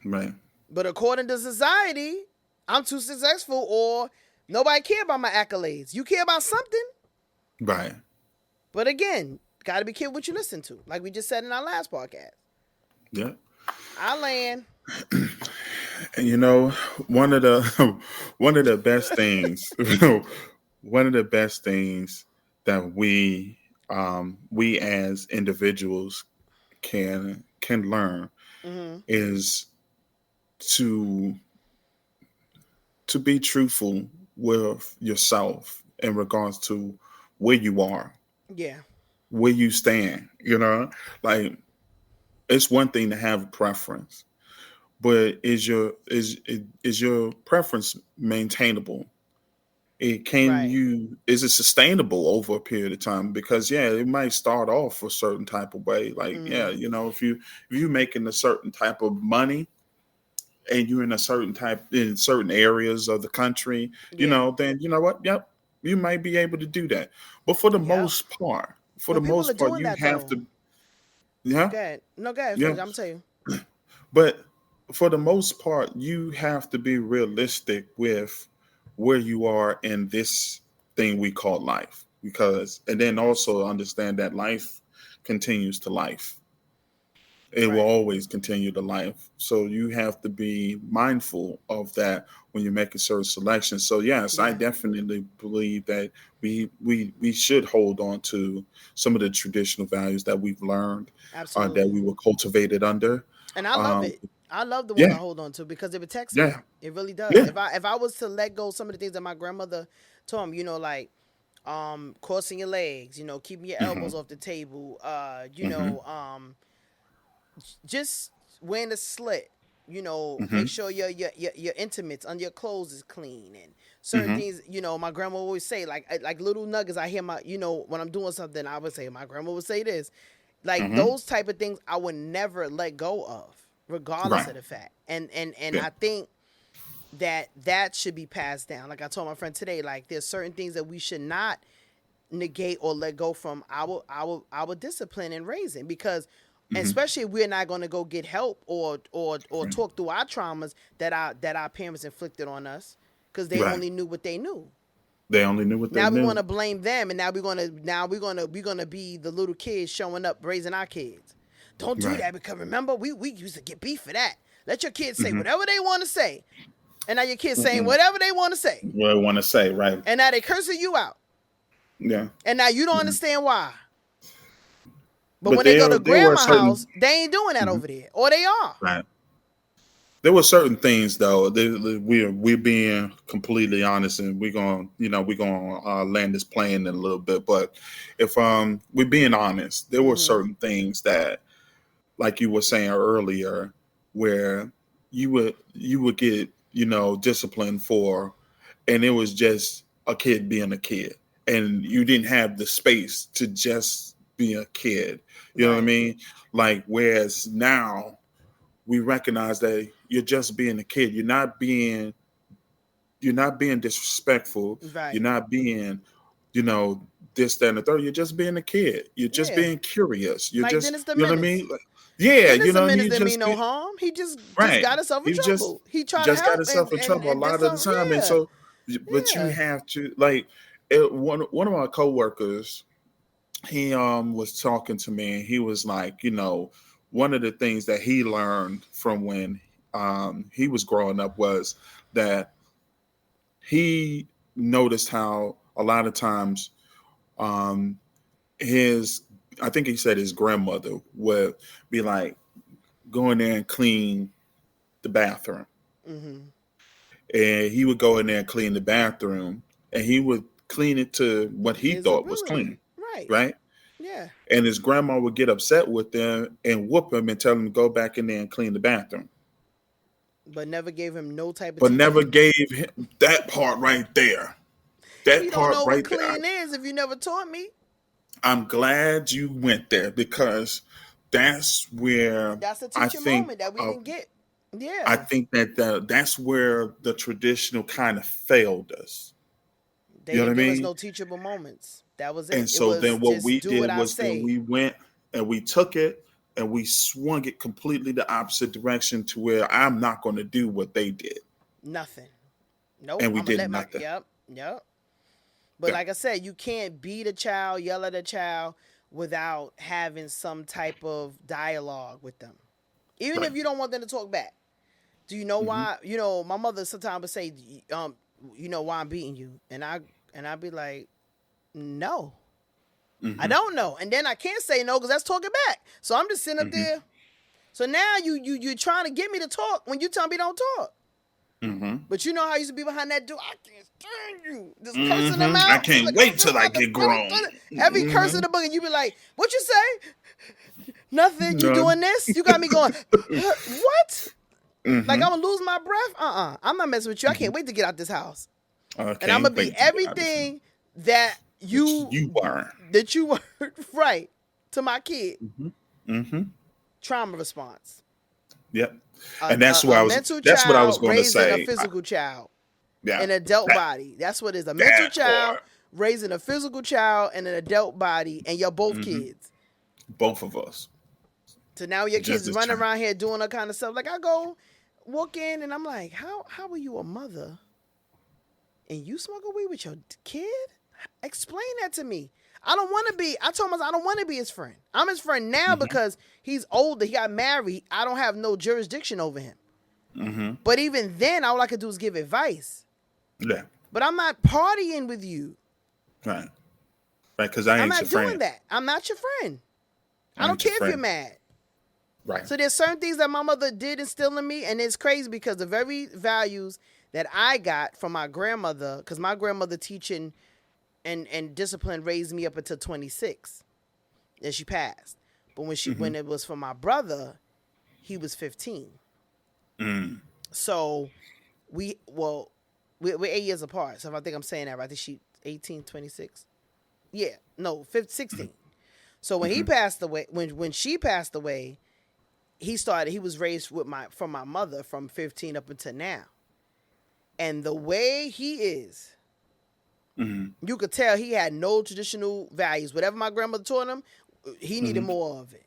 Right. But according to society, I'm too successful or nobody care about my accolades. You care about something. Right. But again, got to be careful what you listen to. Like we just said in our last podcast. Yeah. I land. And one of the one of the best things one of the best things that we as individuals can learn is to be truthful with yourself in regards to where you are, Yeah. where you stand. Like it's one thing to have a preference, but is your preference maintainable? Right. Is it sustainable over a period of time? Because yeah, it might start off a certain type of way. Like, yeah, Mm-hmm. if you making a certain type of money and you're in a certain type in certain areas of the country, Yeah. then you know what? Yep, you might be able to do that. But for the Yep. most part, But people are doing you that have though. to, yeah, Go ahead. No, go ahead. yeah. Finish. I'm gonna tell you. But for the most part, you have to be realistic with where you are in this thing we call life. And then Yes. also understand that life continues to life. It will Right. always continue to life. So you have to be mindful of that when you're making certain selections. So yes, I Yeah. definitely believe that we should hold on to some of the traditional values that we've learned, that Absolutely. we were cultivated under. And I love Um, it. I love the ones yeah, I hold on to because it protects me. yeah, It really does. yeah. If I was to let go some of the things that my grandmother told me, like crossing your legs, keeping your Hmm. elbows off the table, Hmm. just wearing a slit, make Hmm. sure your intimates on your clothes is clean and certain Hmm. things, my grandma would always say like little nuggets. I hear my, when I'm doing something, I would say my grandma would say this, like Hmm. those type of things I would never let go of, regardless Right. of the fact. And Yeah. I think that should be passed down. Like I told my friend today, like there's certain things that we should not negate or let go from our discipline and raising, because Hmm. especially if we're not going to go get help or Right. talk through our traumas that our parents inflicted on us, because they Right. only knew what they knew. They only knew what they Now we want knew. to blame them, and now we're gonna be the little kids showing up raising our kids. Don't do Right. that, because remember we used to get beef for that. Let your kids say Hmm. whatever they want to say, and now your kids saying Hmm. whatever they want to say, What I want to say, right? and now they cursing you out, Yeah. and now you don't Yeah. understand why. But But when they go to there were grandma certain. house, they ain't doing that Mhm. over there, or they are. Right. There were certain things though. We're being completely honest, and we're gonna land this plane in a little bit. But if we're being honest, there were Mm-hmm. certain things that, like you were saying earlier, where you would get disciplined for, and it was just a kid being a kid, and you didn't have the space to just be a kid. You know what I Right. mean? Like, whereas now we recognize that you're just being a kid. You're not being disrespectful. You're Right. not being, you know, this, that, and the third. You're just being a kid. You're just Yeah. being curious. You're Like just, Dennis the you know what I Menace. mean? Like, yeah, Dennis the Menace you didn't mean just no be harm. He just right. got himself in He just trouble. He tried to just got help himself and in and trouble a and did lot of the something. time, and Yeah. so, but you Yeah. have to like one of my coworkers. He was talking to me, and he was like, one of the things that he learned from when he was growing up was that he noticed how a lot of times um, his, I think he said his grandmother would be like, go in there and clean the bathroom. Mm-hmm. And he would go in there and clean the bathroom, and he would clean it to what he His thought was ability. clean, Right. right? Yeah. And his grandma would get upset with them and whoop him and tell him to go back in there and clean the bathroom. But never gave him no type of But never teaching. gave him that part right there. That You don't part know what right there. clean is if you never taught me. I'm glad you went there, because that's where That's a I teaching think moment that we uh, didn't get. I Yeah. think that that's where the traditional kind of failed us. They You know what didn't I give us mean? no teachable moments. That was And it. It so was then what just we do what did I was then say. we went and we took it and we swung it completely the opposite direction, to where I'm not going to do what they did. Nothing. Nope. And we I'm gonna did let my nothing. yep. Yep. But Yeah. like I said, you can't beat a child, yell at a child without having some type of dialogue with them. Even Right. if you don't want them to talk back. Do you know Hmm. why? My mother sometimes would say, you know why I'm beating you? And I'd be like, no. I Hmm. don't know. And then I can't say no because that's talking back. So I'm just sitting up Hmm. there. So now you're trying to get me to talk when you tell me don't talk. Hmm. But you know how I used to be behind that door. I can't stand you. Just cursing them I out. She's can't like, oh, wait you till I got the get grown. every curse Hmm. in the book, and you be like, what you say? Nothing. You None. doing this? You got me going. What? Mm-hmm. Like, I'm going to lose my breath? I'm not messing with you. I can't wait to get out this house. And I'm going to be everything that you were. That you were, right, to my kid. Mm-hmm. Trauma response. Yep. And that's what I was going to say. Raising a physical child. Yeah. An adult body. That's what it is. A mental child raising a physical child in an adult body, and you're both kids. Both of us. So now your kids running around here doing that kind of stuff. Like, I go walk in and I'm like, how are you a mother and you smoke a weed with your kid? Explain that to me. I told myself I don't want to be his friend. I'm his friend now because he's older. He got married. I don't have no jurisdiction over him. Mm-hmm. But even then, all I could do is give advice. Yeah. But I'm not partying with you. Right. Right, because I'm not doing that. I'm not your friend. I don't care if you're mad. Right. So there's certain things that my mother did instill in me, and it's crazy because the very values that I got from my grandmother, because my grandmother teaching and discipline raised me up until 26, and she passed. But when it was for my brother, he was 15. So we're 8 years apart. So if I think I'm saying that right, I think she 18, 26. Yeah, no, 16. So when he passed away, when she passed away, he was raised from my mother from 15 up until now. And the way he is, you could tell he had no traditional values. Whatever my grandmother taught him, he needed more of it.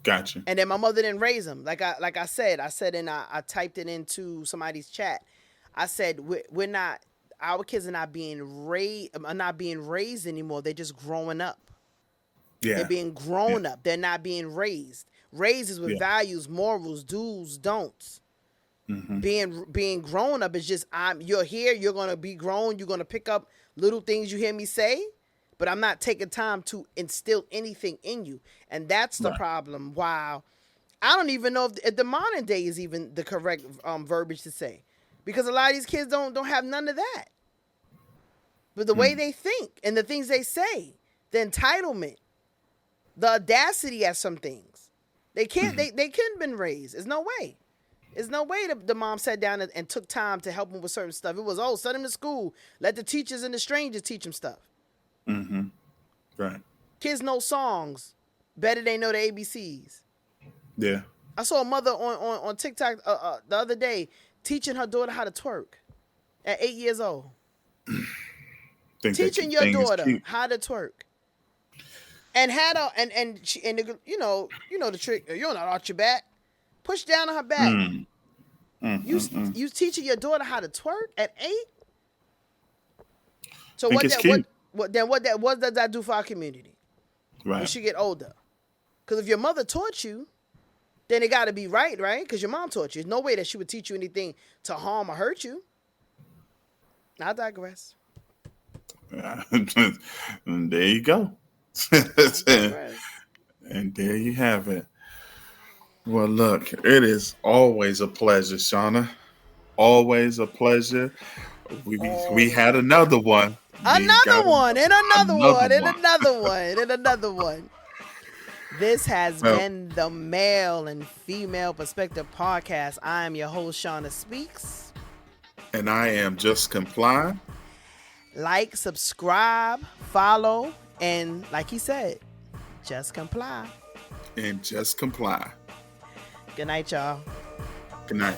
Gotcha. And then my mother didn't raise him. Like I said, and I typed it into somebody's chat. I said, our kids are not being raised anymore. They're just growing up. Yeah. They're being grown up. They're not being raised. Raised is with values, morals, do's, don'ts. Being grown up is just you're here, you're gonna be grown, you're gonna pick up little things you hear me say, but I'm not taking time to instill anything in you. And that's the problem. Wow. I don't even know if the modern day is even the correct verbiage to say. Because a lot of these kids don't have none of that. But the way they think and the things they say, the entitlement, the audacity at some things. They can't they couldn't have been raised. There's no way. There's no way the mom sat down and took time to help them with certain stuff. It was, send them to school. Let the teachers and the strangers teach them stuff. Right. Kids know songs better than they know the ABCs. Yeah. I saw a mother on TikTok the other day teaching her daughter how to twerk at 8 years old. Teaching your daughter how to twerk. And had her and you know the trick. You don't arch your back. Push down on her back. You teaching your daughter how to twerk at 8? So what does that do for our community? Right. When she get older? Because if your mother taught you, then it got to be right? Because your mom taught you. There's no way that she would teach you anything to harm or hurt you. I digress. And there you go. And there you have it. Well, look, it is always a pleasure, Shawna. Always a pleasure. We had another one. Another one. This has been the Male and Female Perspective Podcast. I am your host, Shawna Speaks. And I am Jus Comply. Like, subscribe, follow, and like he said, just comply. And just comply. Good night, y'all. Good night.